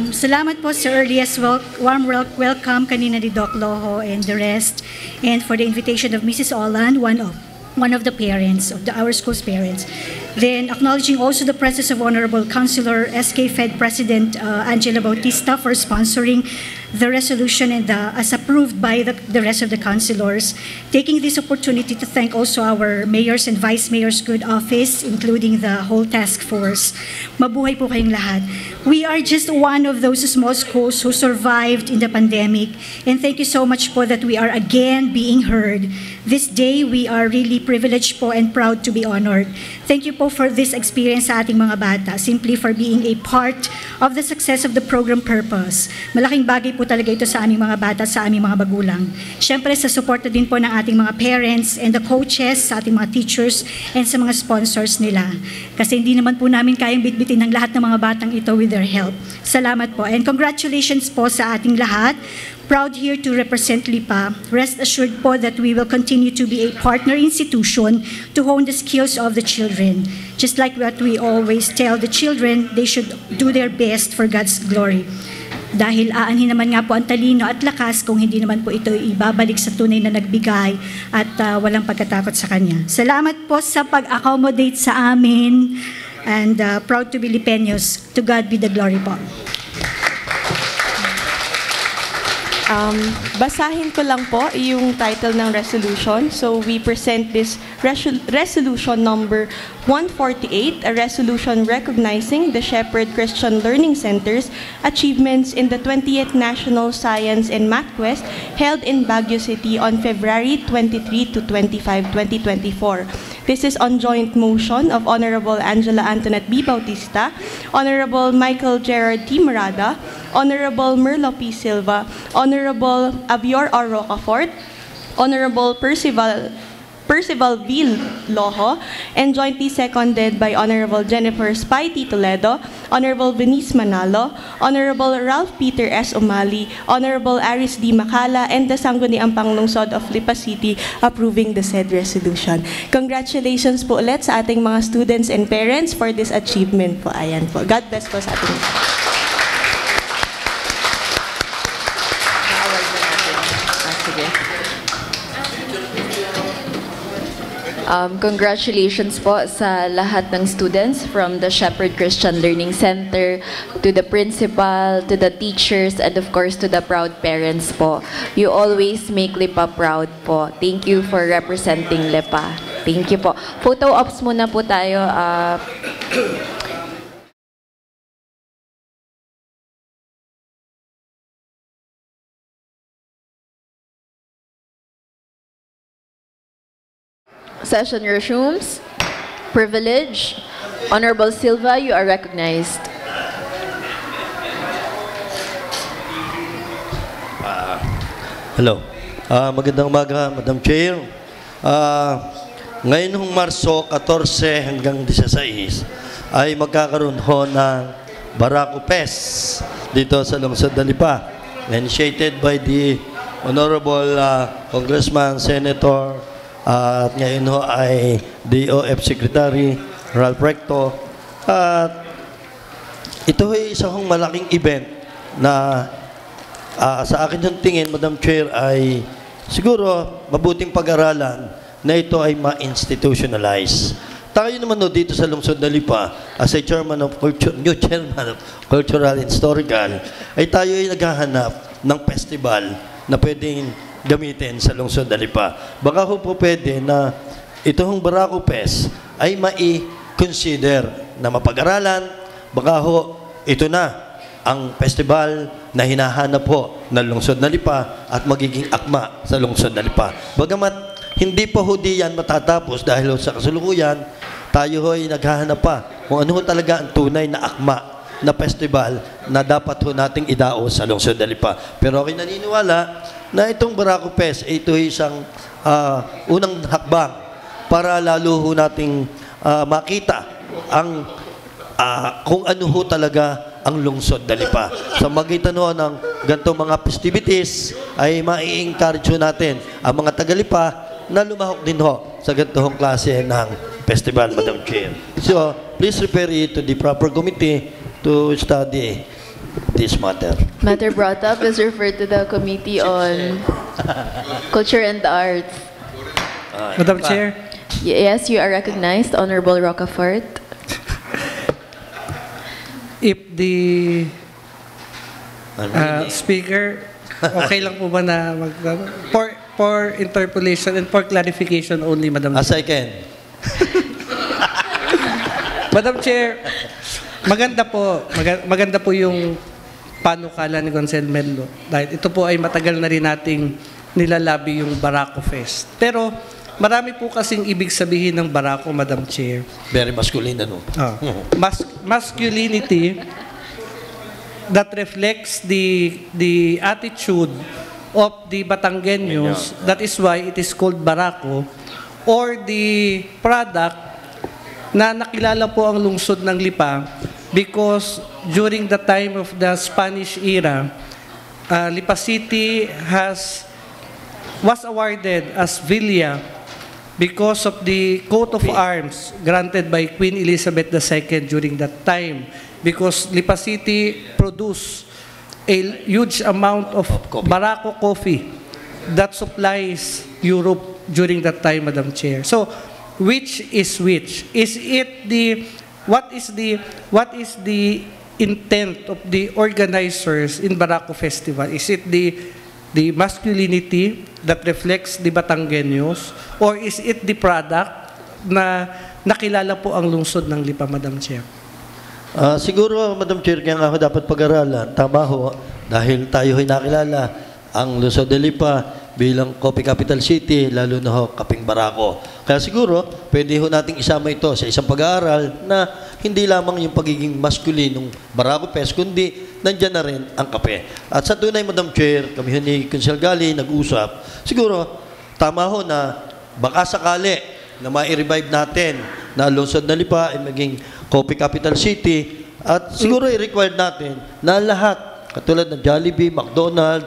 Salamat po sa earliest warm welcome kanina ni Doc Loho and the rest, and for the invitation of Mrs. Olan, one of the parents, of our school's parents. Then acknowledging also the presence of Honorable Councilor SK Fed President Angela Bautista for sponsoring the resolution and as approved by the rest of the councilors. Taking this opportunity to thank also our mayors and vice mayors' good office, including the whole task force. Mabuhay po kayong lahat. We are just one of those small schools who survived in the pandemic, and thank you so much po that we are again being heard. This day, we are really privileged po and proud to be honored. Thank you po for this experience sa ating mga bata, simply for being a part of the success of the program purpose. Malaking bagay po talaga ito sa aming mga bata, sa aming mga magulang. Siyempre, sa suporta din po ng ating mga parents and the coaches, sa ating mga teachers, and sa mga sponsors nila. Kasi hindi naman po namin kayang bitbitin ng lahat ng mga batang ito with their help. Salamat po. And congratulations po sa ating lahat. Proud here to represent Lipa. Rest assured po that we will continue to be a partner institution to hone the skills of the children. Just like what we always tell the children, they should do their best for God's glory. Dahil aanhin naman nga po ang talino at lakas kung hindi naman po ito ibabalik sa tunay na nagbigay at walang pagkatakot sa Kanya. Salamat po sa pag-accommodate sa amin, and proud to be Lipeños. To God be the glory po. Basahin ko lang po yung title ng resolution. So we present this resolution number 148, a resolution recognizing the Shepherd Christian Learning Center's achievements in the 20th National Science and Math Quest held in Baguio City on February 23 to 25, 2024. This is on joint motion of Honorable Angela Antoinette B. Bautista, Honorable Michael Gerard T. Morada, Honorable Merlo P. Silva, Honorable Abior R. Rocafort, Honorable Percival V. Loho, and jointly seconded by Honorable Jennifer Spidey Toledo, Honorable Venice Manalo, Honorable Ralph Peter S. Umali, Honorable Aris D. Macala, and the Sangguniang Panglungsod of Lipa City approving the said resolution. Congratulations po ulit sa ating mga students and parents for this achievement po. Ayan po. God bless po sa ating Congratulations po sa lahat ng students from the Shepherd Christian Learning Center, to the principal, to the teachers, and of course to the proud parents po. You always make Lipa proud po. Thank you for representing Lipa. Thank you po. Photo ops muna po tayo. Session resumes. Privilege. Honorable Silva, you are recognized. Hello. Magandang umaga, Madam Chair. Ngayon Marso 14 hanggang 16 ay magkakaroon ho ng Barako Fest dito sa lungsod ng Lipa. Initiated by the Honorable Congressman, Senator, at ngayon ho ay DOF Secretary Ralph Recto, at ito ay isang malaking event na sa akin yung tingin, Madam Chair, ay siguro mabuting pag-aralan na ito ay ma-institutionalize. Tayo naman dito sa lungsod na Lipa, as a new chairman of Cultural and Historical, ay tayo ay naghahanap ng festival na pwedeng gamitin sa lungsod na Lipa. Baka po pwede na itong Barako Fest ay mai-consider na mapag-aralan. Baka ito na ang festival na hinahanap po ng lungsod na Lipa at magiging akma sa lungsod na Lipa. Bagamat hindi pa di yan matatapos dahil sa kasulukuyan, tayo ay naghahanap pa kung ano talaga ang tunay na akma na festival na dapat nating idaos sa lungsod na Lipa. Pero ako'y naniniwala na itong Barako Fest, ito ay isang unang hakbang para lalo nating makita ang kung ano talaga ang lungsod na Lipa. Sa magitan ng ganitong mga festivities ay mai-encourage natin ang mga taga-Lipa na lumahok din sa ganitong klase ng festival, Madam Chair. So, please refer it to the proper committee to study this matter. Matter brought up is referred to the Committee on Culture and Arts. Madam Chair. Yes, you are recognized, Honorable Rocafort. If the speaker, okay lang po ba na for interpolation and for clarification only, Madam Chair. As I can. Madam Chair, maganda po yung panukala ni Consel Menlo. Dahil ito po ay matagal na rin nating nilalabi yung Barako Fest. Pero marami po kasing ibig sabihin ng Barako, Madam Chair. Very masculine, ano? Masculinity that reflects the attitude of the Batanggenyos. That is why it is called Barako, or the product na nakilala po ang lungsod ng Lipa because during the time of the Spanish era, Lipa City was awarded as Villa because of the coat of arms granted by Queen Elizabeth II during that time, because Lipa City produced a huge amount of Barako coffee that supplies Europe during that time, Madam Chair. So, which is which? What is the intent of the organizers in Barako Festival? Is it the masculinity that reflects the Batanggenyos, or is it the product na nakilala po ang lungsod ng Lipa, Madam Chair? Siguro, Madam Chair, kaya nga ako dapat pag-aralan. Tama ho, dahil tayo ay nakilala ang lungsod ng Lipa bilang Coffee Capital City, lalo na Kaping Barako. Kaya siguro, pwede nating isama ito sa isang pag-aaral na hindi lamang yung pagiging masculine ng Barako Fest, kundi nandyan na rin ang kape. At sa tunay, Madam Chair, kami ni Consel Gali nag-usap, siguro, tama ho na baka sakali na ma-revive natin na lungsod ng Lipa ay maging Coffee Capital City, at siguro i-required natin na lahat, katulad ng Jollibee, McDonald's,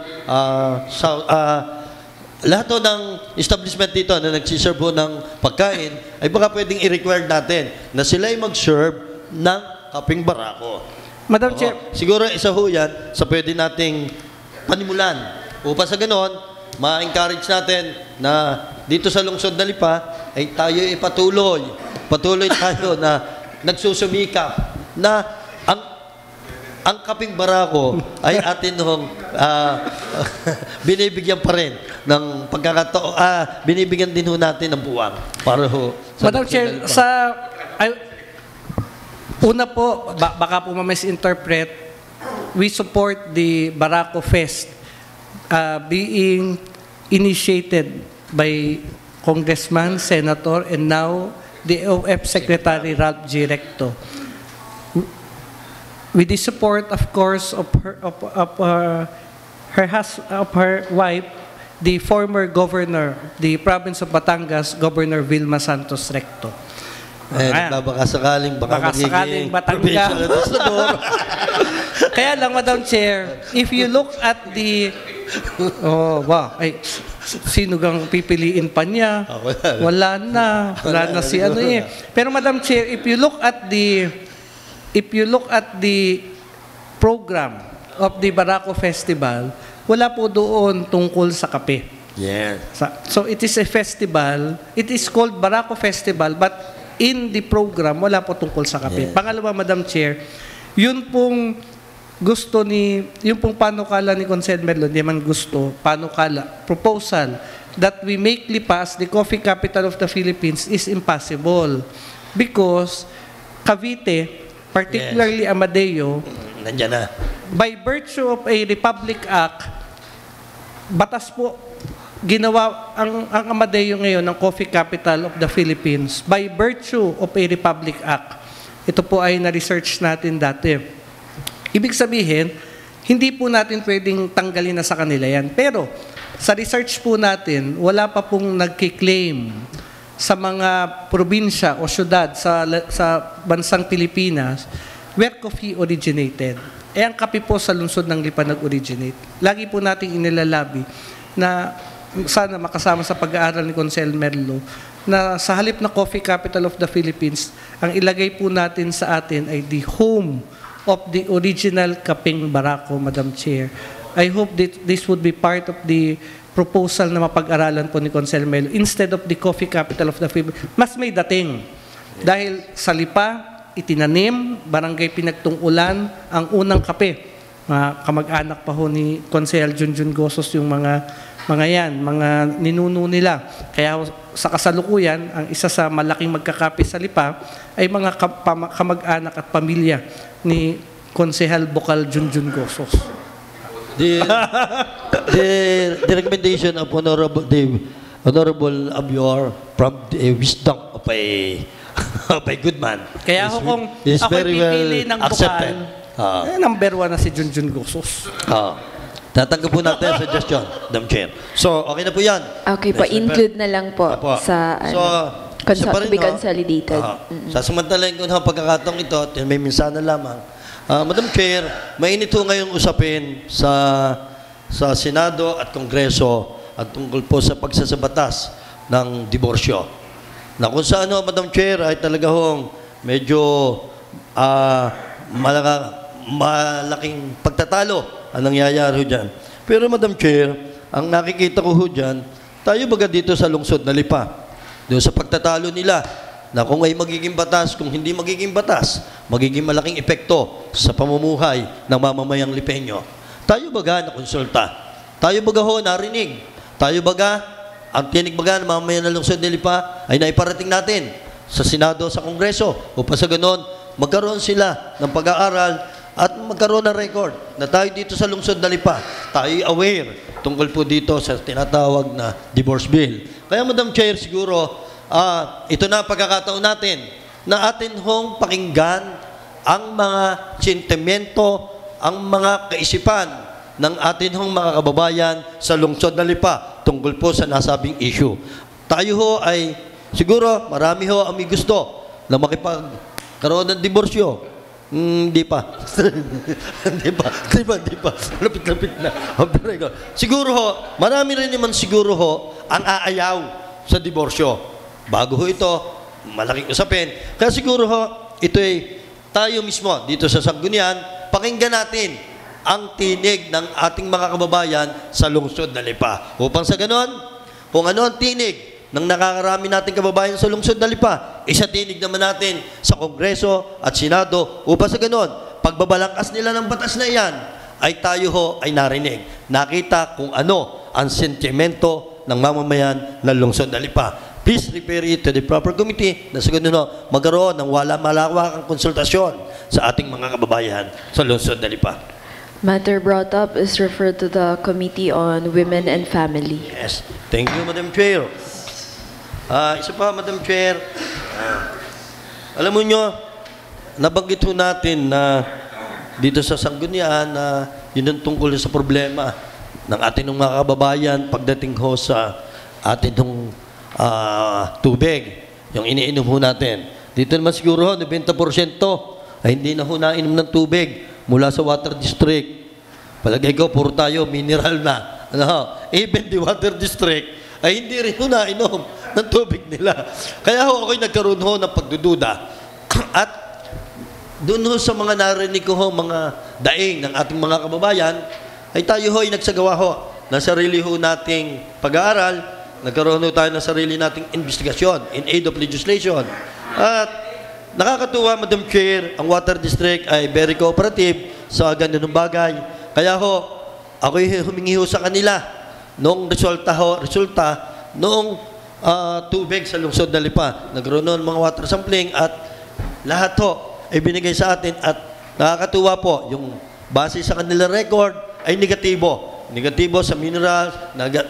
lahat ng establishment dito na nagsiserve ng pagkain, ay baka pwedeng i-require natin na sila ay mag-serve ng Kaping Barako. Madam Chair. Siguro isa ho yan sa pwede nating panimulan. Upang sa ganon, ma-encourage natin na dito sa lungsod na Lipa ay tayo ipatuloy. Patuloy tayo na nagsusumikap na ang Kaping Barako ay atin binibigyan pa rin ng pagkakataon, binibigyan din natin ng buwang para Madam Chair, una po, baka po ma-misinterpret, we support the Barako Fest being initiated by Congressman, Senator, and now the OF Secretary Ralph G. Recto. With the support, of course, of her wife, the former governor, the province of Batangas, Governor Vilma Santos Recto. Baka sakaling magiging Batangas. Kaya lang, Madam Chair, if you look at the sino gang pipiliin pa niya? Wala na si ano eh. Pero Madam Chair, if you look at the if you look at the program of the Barako Festival, wala po doon tungkol sa kape. Yes. So it is a festival, it is called Barako Festival, but in the program, wala po tungkol sa kape. Yes. Pangalawa, Madam Chair, yun pong yung pong panukala ni Consel Merlo, hindi man gusto, panukala, proposal, that we make Lipa as the coffee capital of the Philippines is impossible. Because Cavite, particularly Amadeo, Nandiyan na. by virtue of a Republic Act, batas po, ginawa ang Amadeo ngayon ng coffee capital of the Philippines by virtue of a Republic Act. Ito po ay na-research natin dati. Ibig sabihin, hindi po natin pwedeng tanggalin na sa kanila yan. Pero sa research po natin, wala pa pong nagkiklaim sa mga probinsya o syudad sa bansang Pilipinas where coffee originated. Ang kape po sa lungsod ng Lipa nag-originate. Lagi po nating inilalabi na sana makasama sa pag-aaral ni Consel Merlo na sa halip na coffee capital of the Philippines, ang ilagay po natin sa atin ay the home of the original kapeng Barako, Madam Chair. I hope that this would be part of the proposal na mapag-aralan po ni Consel Merlo. Instead of the coffee capital of the Philippines, mas may dating. Dahil sa Lipa, itinanim, barangay Pinagtungkulan, ang unang kape. Kamag-anak pa ho ni Consel Junjun Gosos yung mga ninuno nila. Kaya sa kasalukuyan, ang isa sa malaking magkakape sa Lipa ay mga kamag-anak at pamilya ni Konsehal Bokal Junjun Gosos. The recommendation of Honorable Abior from the wisdom of a good man. Kaya kung is ako'y very pipili well ng accepted. Bukal, number 1 na si Junjun Gosos. Tatanggap po natin ang suggestion, Madam Chair. So, okay na po yan. Okay po, include na lang po Apo. sa to be consolidated. Sasamantalain ko na ang pagkakataong ito at may minsana lamang. Madam Chair, mainit po ngayong usapin sa Senado at Kongreso at tungkol po sa pagsasabatas ng diborsyo. Na kung saan, Madam Chair, ay talaga hong medyo malaking pagtatalo ang nangyayari ho dyan. Pero Madam Chair, ang nakikita ko ho dyan, tayo baga dito sa lungsod na Lipa, doon sa pagtatalo nila, na kung ay magiging batas, kung hindi magiging batas, magiging malaking epekto sa pamumuhay ng mamamayang Lipeño. Tayo baga nakonsulta? Tayo baga ho narinig? Tayo baga, ang tinig baga ng mamamayang ng lungsod ni Lipa ay naiparating natin sa Senado, sa Kongreso, upang sa ganon, magkaroon sila ng pag-aaral at magkaroon ng record na tayo dito sa lungsod na Lipa, tayo aware tungkol po dito sa tinatawag na divorce bill. Kaya Madam Chair, siguro, ito na pagkakataon natin na atin hong pakinggan ang mga sentimento, ang mga kaisipan ng atin hong mga kababayan sa lungsod na Lipa tungkol po sa nasabing issue. Tayo ho ay, siguro, marami ho ang may gusto na makipagkaroon ng diborsyo. Hindi pa. Hindi pa. Lapit-lapit na. Siguro ho, marami rin naman siguro ho ang aayaw sa diborsyo. Bago ho ito, malaking usapin. Kaya siguro ho, ito ay tayo mismo dito sa Sangguniang, pakinggan natin ang tinig ng ating mga kababayan sa lungsod na Lipa. Upang sa ganon, kung ano ang tinig ng nakakarami nating kababayan sa lungsod na Lipa, isatinig naman natin sa Kongreso at Senado upang sa ganon, pagbabalangkas nila ng batas na iyan, ay tayo ho ay narinig. Nakita kung ano ang sentimento ng mamamayan ng lungsod na Lipa. Please refer it to the proper committee na sa ganon magkaroon ng malawakang konsultasyon sa ating mga kababayan sa lungsod na Lipa. Matter brought up is referred to the Committee on Women and Family. Yes. Thank you, Madam Chair. Isa pa, Madam Chair. Alam mo nyo, nabanggit ho natin na dito sa Sangguniang na yun ang tungkol sa problema ng ating mga kababayan pagdating ho sa ating tubig, yung iniinom ho natin. Dito naman siguro ho, 90% ay hindi na ho nainom ng tubig mula sa water district. Palagay ko, puro tayo, mineral na. Even the water district ay hindi rin ho nainom ng tubig nila. Kaya ho ako'y nagkaroon ho ng pagdududa. At doon ho sa mga narinig ko ho, mga daing ng ating mga kababayan, ay tayo ho ay nagsagawa ho ng sarili ho nating pag-aaral, nagkaroon ho tayo ng sarili nating investigasyon in aid of legislation. At nakakatuwa, Madam Chair, ang Water District ay very cooperative sa ganun bagay. Kaya ho, ako humingi ho sa kanila noong resulta noong tubig sa lungsod na Lipa. Nagkaroon ng mga water sampling at lahat ho ay binigay sa atin at nakakatuwa po, yung base sa kanilang record ay negatibo. Negatibo sa minerals,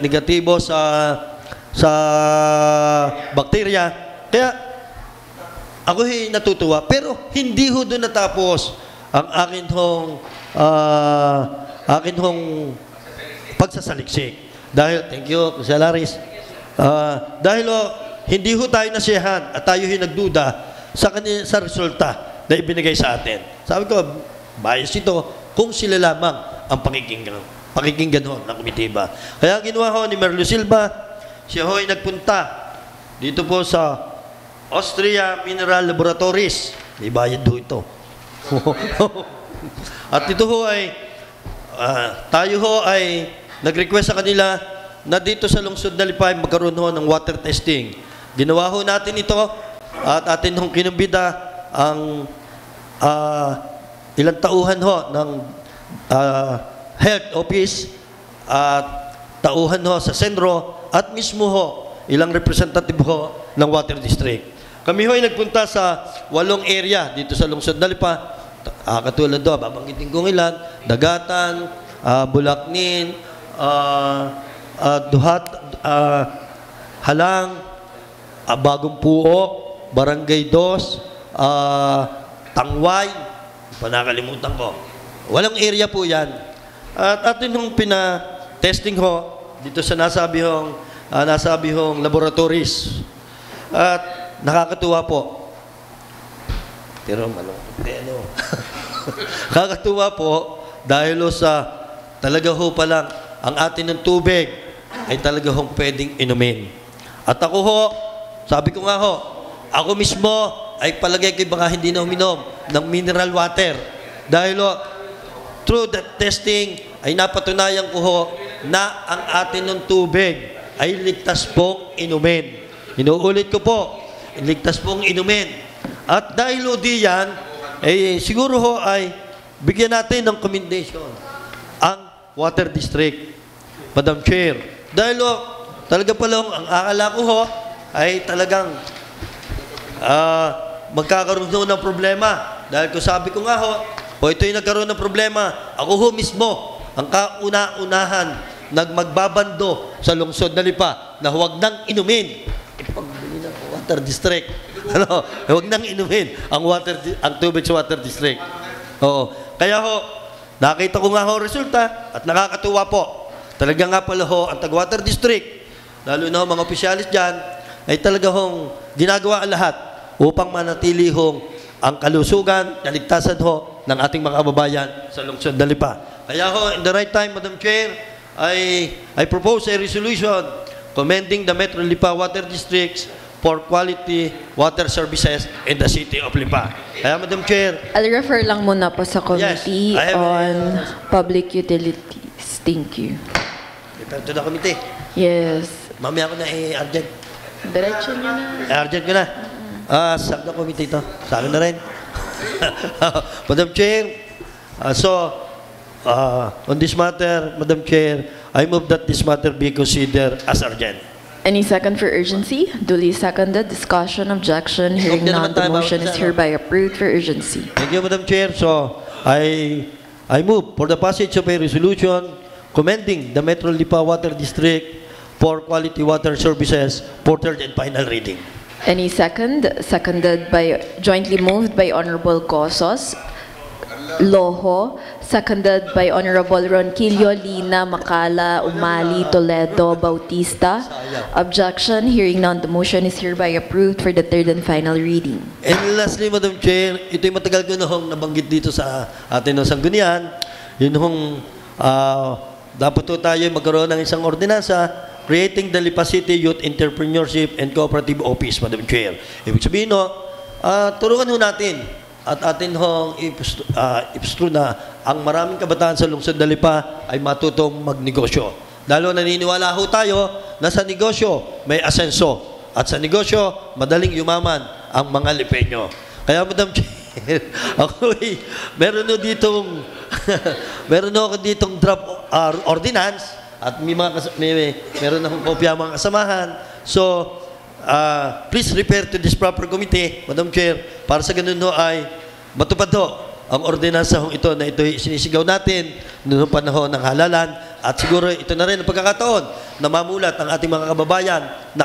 negatibo sa bakterya. Kaya ako natutuwa. Pero hindi ho doon natapos ang akin hong pagsasaliksik. Dahil, thank you, Kusya Laris. Dahil hindi ho tayo nasiyahan at tayo nagduda sa resulta na ibinigay sa atin. Sabi ko, bias ito kung sila lamang ang pakikinggan ho ng komitiba. Kaya ginawa ho ni Merlo Silva, siya ho ay nagpunta dito po sa Austria Mineral Laboratories. May bayad ho ito. At ito ho ay, tayo ho ay nag-request sa kanila na dito sa lungsod na Lipa magkaroon ho ng water testing. Ginawa ho natin ito at atin hong kinumbida ang ilang tauhan ho ng health office at tauhan ho sa sentro at mismo ho ilang representative ho ng water district. Kami ho ay nagpunta sa 8 area dito sa lungsod na Lipa. Katulad do, babanggitin kong ilan, Dagatan, Bulaknin, Duhat, Halang, Bagong Puok, Barangay 2, Tangway, panakalimutan ko. Walang area po yan. At atin hong pina-testing ho dito sa nasabihong laboratories. At nakakatuwa po. Pero nakakatuwa po dahil sa talaga ho pa lang ang atin ng tubig ay talaga hong pwedeng inumin. At ako ho, sabi ko nga ho, ako mismo ay palagay ko baka hindi na uminom ng mineral water. Dahil through that testing ay napatunayan ko ho na ang atin ng tubig ay ligtas pong inumin. Inuulit ko po, ligtas pong inumin. At dahil ho diyan, siguro ho ay bigyan natin ng commendation ang Water District, Madam Chair. Dahil ho, talaga palang ang akala ko ho ay talagang magkakaroon ho ng problema. Dahil ko sabi ko nga ho, ito'y nagkaroon ng problema. Ako ho mismo, ang kauna-unahan, nagmagbabando sa lungsod na Lipa na huwag nang inumin. Ipagbili ng Water District. Huwag nang inumin ang tubig sa Water District. Oo. Kaya ho, nakita ko nga ho resulta at nakakatuwa po. Talaga nga pala ho, ang Water District, lalo na ho mga opisyalis dyan, ay talaga hong ginagawa ang lahat upang manatili hong ang kalusugan, kaligtasan ho ng ating mga kababayan sa lungsod na Lipa. Kaya ho, in the right time, Madam Chair, I propose a resolution commending the Metro Lipa Water Districts for quality water services in the city of Lipa. Kaya, Madam Chair, I'll refer lang muna po sa committee Yes, on public utilities. Thank you. refer to the committee. Yes. Mamaya ko na urgent. Diretso niyo na. Urgent ko na. Sa committee ito. Sa akin na rin. Madam Chair, on this matter, Madam Chair, I move that this matter be considered as urgent. Any second for urgency? Duly seconded. Discussion, objection, hearing none. The motion is hereby approved for urgency. Thank you, Madam Chair. So, I move for the passage of a resolution commending the Metro Lipa Water District for quality water services for third and final reading. Any second? Seconded by, jointly moved by Honorable Cosos, Loho, seconded by Honorable Ronquillo, Lina, Macala, Umali, Toledo, Bautista. Objection, hearing none, the motion is hereby approved for the third and final reading. And lastly, Madam Chair, ito'y matagal ko na hong nabanggit dito sa atin ng sanggunian. Yun hong dapat po tayo magkaroon ng isang ordinansa creating the Lipa City Youth Entrepreneurship and Cooperative Office, Madam Chair. Ibig sabihin, tulungan ho natin at atin hong ipustro na ang maraming kabataan sa lungsod ng Lipa ay matutong magnegosyo. Lalo naniniwala ho tayo na sa negosyo may asenso at sa negosyo madaling yumaman ang mga Lipeño. Kaya Madam Chair, meron ako ditong draft ordinance at meron akong kopya mga kasamahan. So, please refer to this proper committee, Madam Chair, para sa ganun ay matupad ang ordinansa ito na ito sinisigaw natin noong panahon ng halalan at siguro ito na rin ang pagkakataon na mamulat ang ating mga kababayan na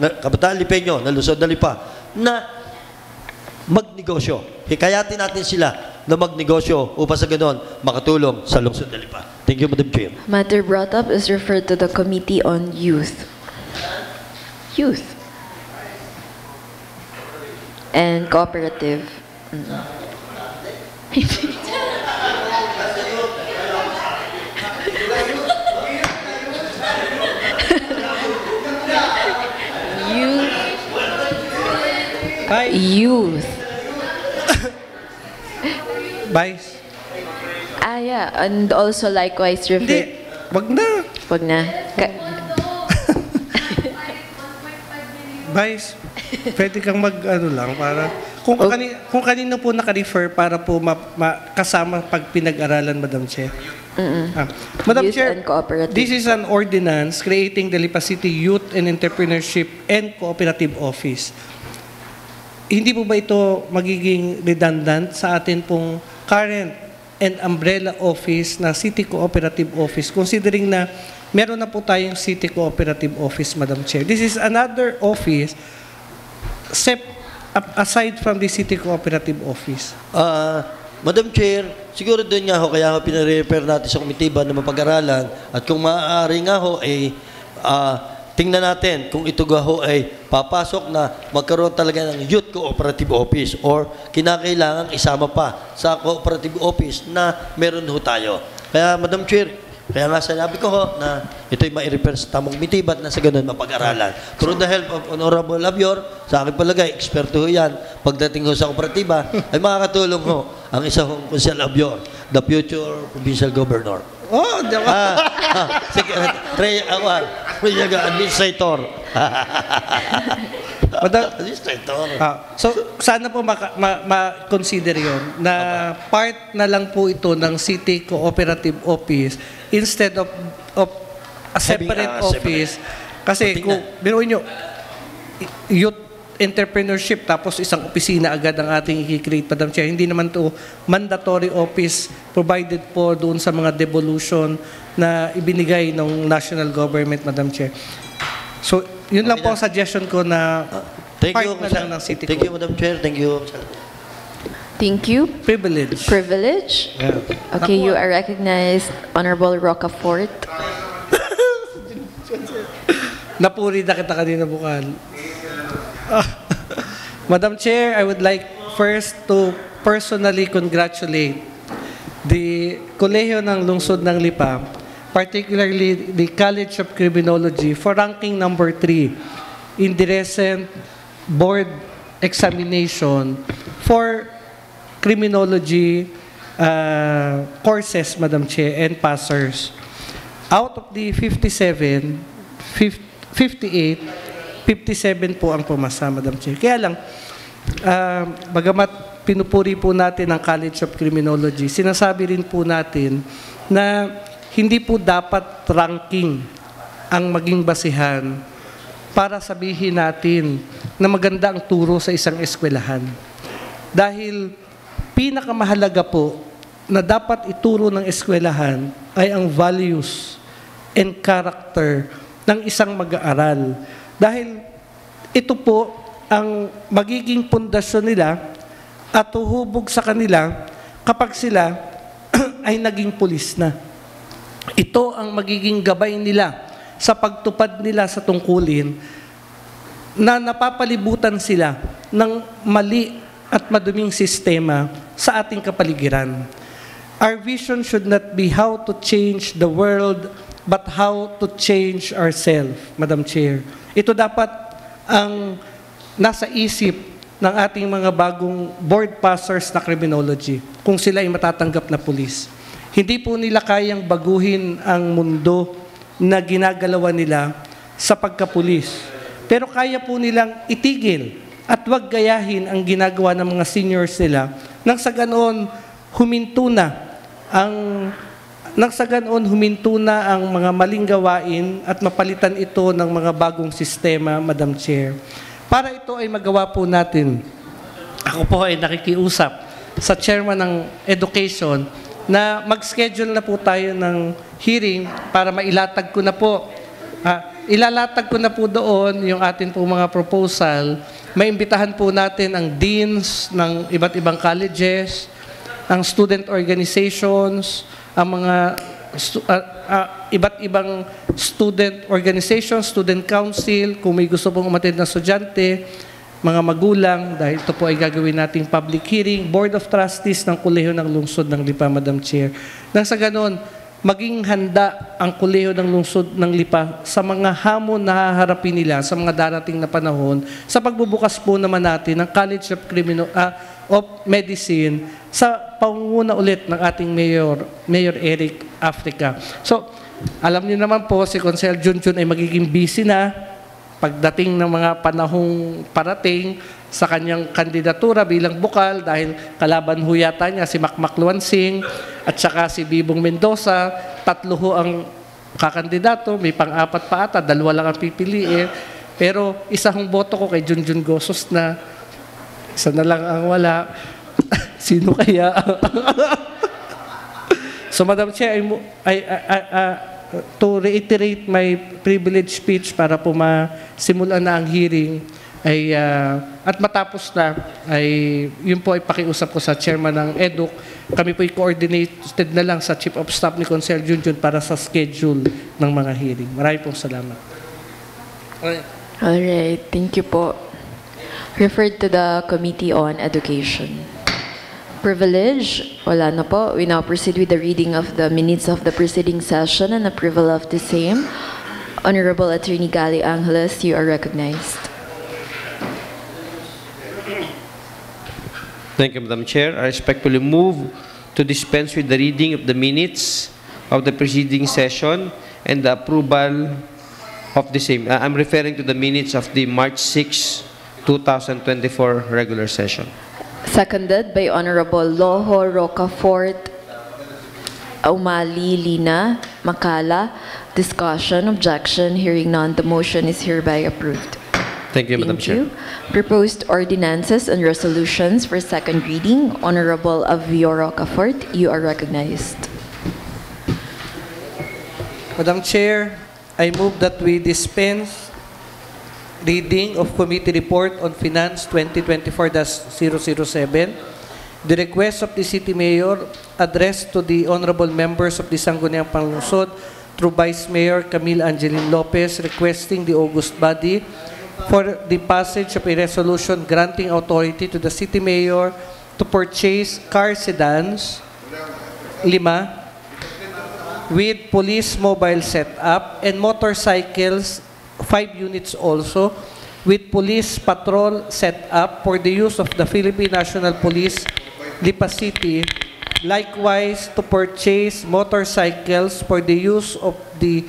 kabataan Lipeño na Luzon na Lipa na magnegosyo. Hikayatin natin sila na magnegosyo upang sa ganun makatulong sa lungsod na Lipa. Thank you, Madam Chair. Matter brought up is referred to the Committee on Youth and Cooperative. Youth. Vice. Yeah, and also likewise referred. Wag na. Wag na. Vice, pwede kang lang para kung kanino po naka-refer para po kasama pag pinag-aralan, Madam Chair. Madam Youth Chair, and Cooperative. this is an ordinance creating the Lipa City Youth and Entrepreneurship and Cooperative Office. Hindi po ba ito magiging redundant sa atin pong current and umbrella office na City Cooperative Office, considering na meron na po tayong City Cooperative Office, Madam Chair. This is another office aside from the City Cooperative Office. Madam Chair, siguro doon nga kaya pinarefer natin sa komitiba na mapag-aralan at kung maaari nga tingnan natin kung ito ay papasok na magkaroon talaga ng Youth Cooperative Office or kinakailangan isama pa sa Cooperative Office na meron tayo. Kaya Madam Chair, kaya nga sinabi ko na ito'y ma-refer sa tamang komitiba at na sa ganun mapag-aralan. Through the help of Honorable Abior, sa akin palagay, eksperto yan. Pagdating sa kooperatiba, ay makakatulong ang isang Kunsel Abior, the future provincial governor. Oh, di ba? Administrator. Administrator. So, sana po ma-consider yun na part na lang po ito ng City Cooperative Office instead of a separate office. Kasi kung biruin nyo, youth entrepreneurship tapos isang opisina agad ang ating i-create, Madam Chair. Hindi naman to mandatory office provided po doon sa mga devolution na ibinigay ng national government, Madam Chair. So, yun lang po ang suggestion ko na part na lang ng City. Thank you, Madam Chair. Thank you. Thank you. Privilege. Yeah. Okay, you are recognized, Honorable Rocafort. Napuri na kita kanina bukan. Madam Chair, I would like first to personally congratulate the Kolehiyo ng Lungsod ng Lipa, particularly the College of Criminology, for ranking number 3 in the recent board examination for criminology courses, Madam Chair, and passers. Out of the 57, 58, 57 po ang pumasa, Madam Chair. Kaya lang, bagamat pinupuri po natin ang College of Criminology, sinasabi rin po natin na hindi po dapat ranking ang maging basihan para sabihin natin na maganda ang turo sa isang eskwelahan. Dahil pinakamahalaga po na dapat ituro ng eskwelahan ay ang values and character ng isang mag-aaral. Dahil ito po ang magiging pundasyon nila at tuhubog sa kanila kapag sila ay naging pulis na. Ito ang magiging gabay nila sa pagtupad nila sa tungkulin na napapalibutan sila ng mali at maduming sistema sa ating kapaligiran. Our vision should not be how to change the world, but how to change ourselves, Madam Chair. Ito dapat ang nasa isip ng ating mga bagong board passers na criminology kung sila ay matatanggap na pulis. Hindi po nila kayang baguhin ang mundo na ginagalawan nila sa pagkapulis. Pero kaya po nilang itigil at wag gayahin ang ginagawa ng mga seniors nila nang sa ganoon huminto na ang mga maling gawain at mapalitan ito ng mga bagong sistema, Madam Chair. Para ito ay magawa po natin, ako po ay nakikiusap sa chairman ng education na mag-schedule na po tayo ng hearing para mailatag ko na po. Ilalatag ko na po doon yung atin po mga proposal. Maimbitahan po natin ang deans ng iba't ibang colleges, ang student organizations, ang mga iba't ibang student organizations, student council, kung may gusto pong umattend na estudyante, mga magulang, dahil ito po ay gagawin nating public hearing, Board of Trustees ng Kolehiyo ng Lungsod ng Lipa, Madam Chair. Nang sa ganon, maging handa ang Kolehiyo ng Lungsod ng Lipa sa mga hamon na haharapin nila sa mga darating na panahon sa pagbubukas po naman natin ng College of Medicine sa pangunguna ulit ng ating Mayor Eric Africa. So, alam niyo naman po, si Consel Junjun ay magiging busy na pagdating ng mga panahong parating sa kanyang kandidatura bilang bukal dahil kalaban ho yata niya si Makmak Luansing at saka si Bibong Mendoza. 3 ho ang kakandidato, may pang-4 pa ata, 2 lang ang pipiliin. Pero isa hong boto ko kay Junjun Gosos na, isa na lang ang wala. Sino kaya? So, Madam Chair, to reiterate my privilege speech para po masimulan na ang hearing at matapos na ay yun po ay pakiusap ko sa chairman ng EDUC. Kami po i-coordinated na lang sa Chief of Staff ni Consel Junjun para sa schedule ng mga hearing. Maraming pong salamat. Alright, thank you po. Referred to the Committee on Education. Privilege, wala na po. We now proceed with the reading of the minutes of the preceding session and approval of the same. Honorable Attorney Gali Angeles, you are recognized. Thank you, Madam Chair. I respectfully move to dispense with the reading of the minutes of the preceding session and the approval of the same. I'm referring to the minutes of the March 6, 2024 regular session. Seconded by Honorable Loho Rocafort, Umali, Lina, Makala. Discussion, objection, hearing none, the motion is hereby approved. Thank you, Madam Chair. Proposed ordinances and resolutions for second reading. Honorable Avio Rocafort, you are recognized. Madam Chair, I move that we dispense reading of Committee Report on Finance 2024-007, the request of the City Mayor addressed to the honorable members of the Sangguniang Panlungsod through Vice Mayor Camille Angeline Lopez requesting the August body for the passage of a resolution granting authority to the City Mayor to purchase car sedans, 5, with police mobile setup and motorcycles, 5 units also, with police patrol set up for the use of the Philippine National Police, Lipa City. Likewise, to purchase motorcycles for the use of the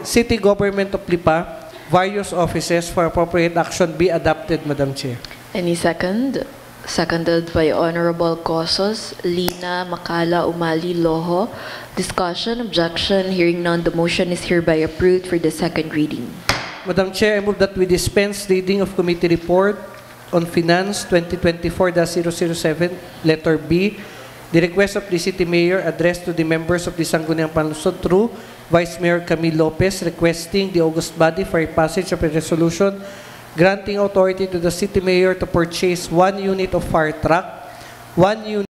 city government of Lipa, various offices for appropriate action be adopted, Madam Chair. Any second? Seconded by Honorable Cosos, Lina, Makala, Umali, Loho. Discussion, objection, hearing none, the motion is hereby approved for the second reading. Madam Chair, I move that we dispense reading of Committee Report on Finance 2024-007, letter B, the request of the City Mayor addressed to the members of the Sangguniang Panlungsod through Vice Mayor Camille Lopez requesting the August body for a passage of a resolution granting authority to the City Mayor to purchase 1 unit of fire truck, 1 unit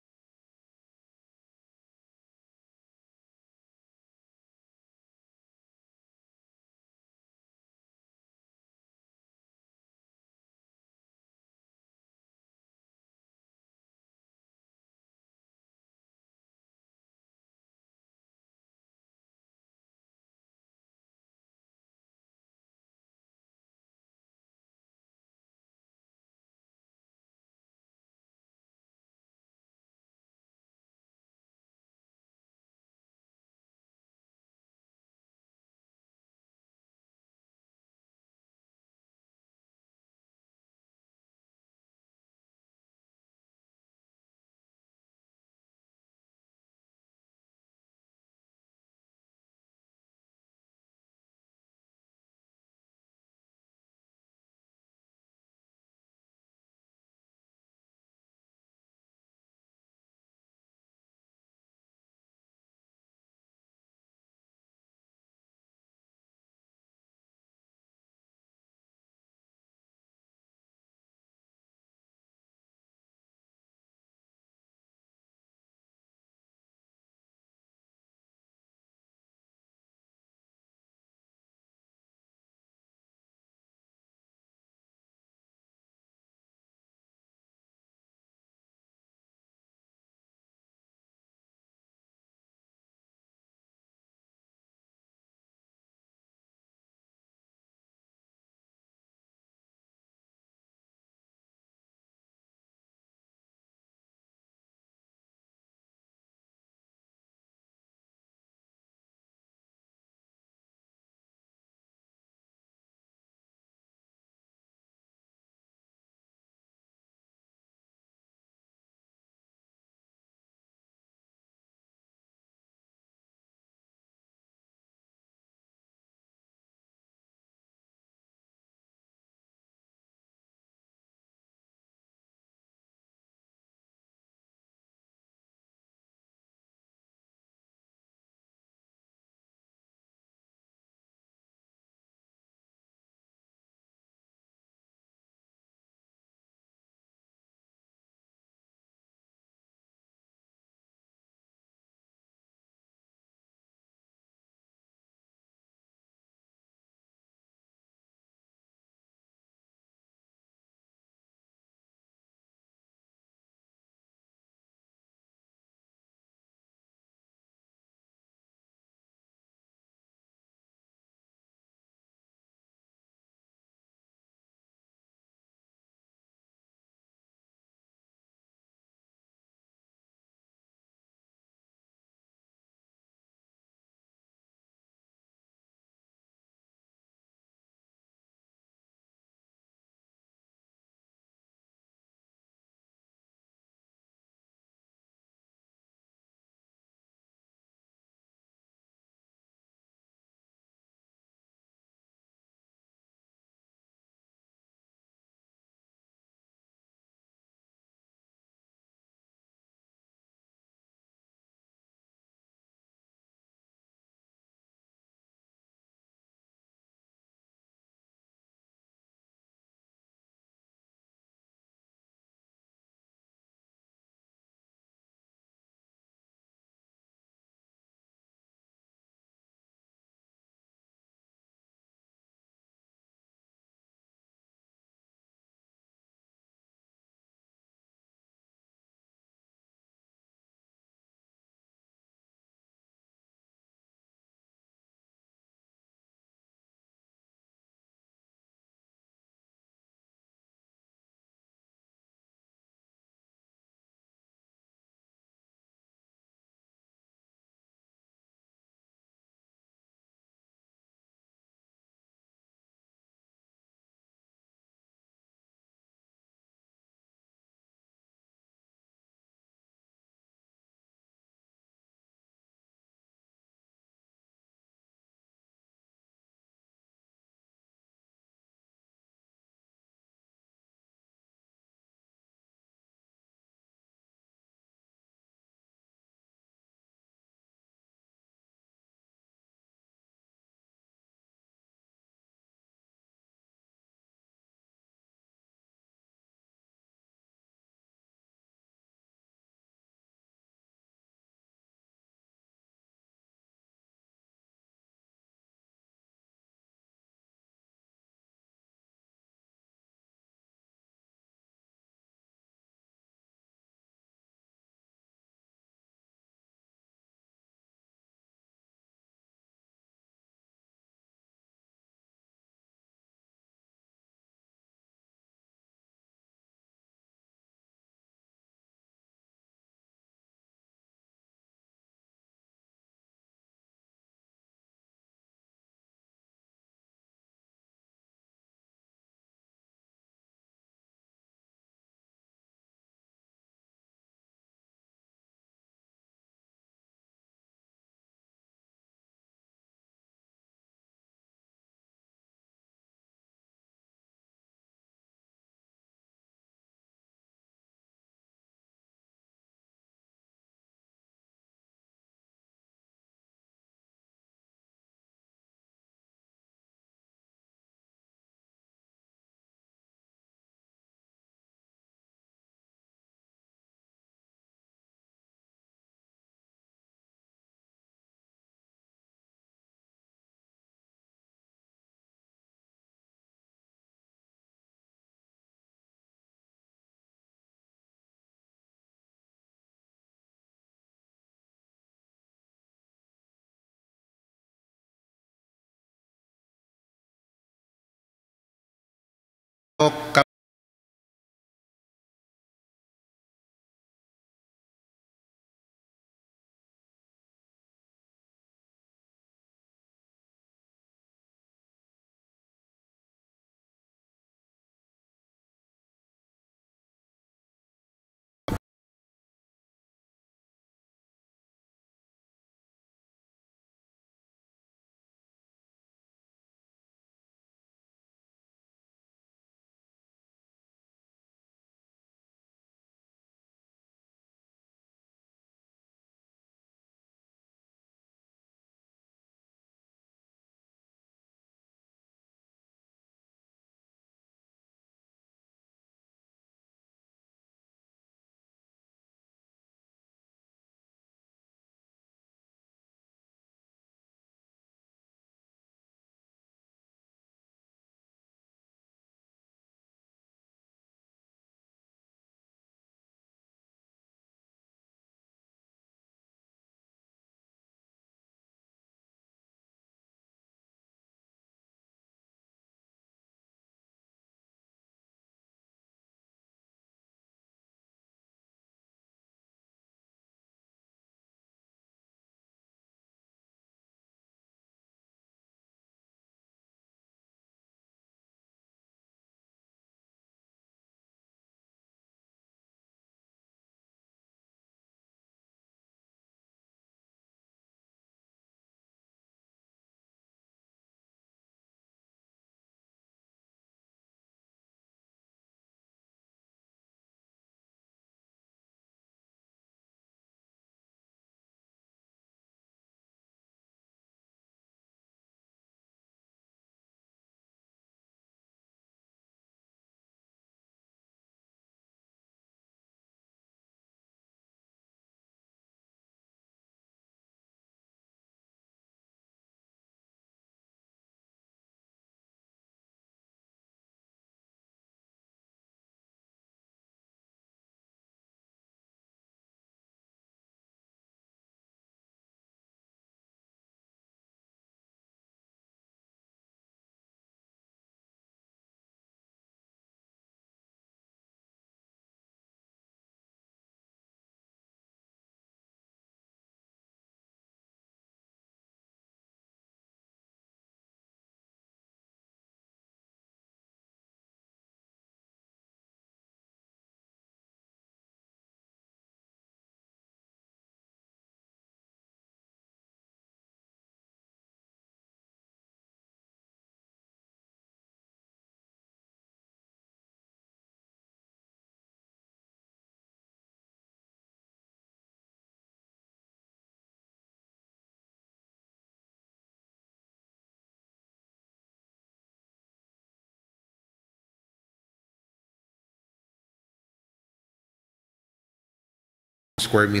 square meter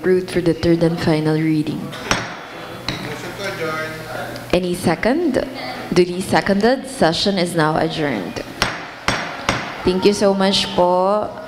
approved for the third and final reading. Any second? Duly seconded. Session is now adjourned. Thank you so much po.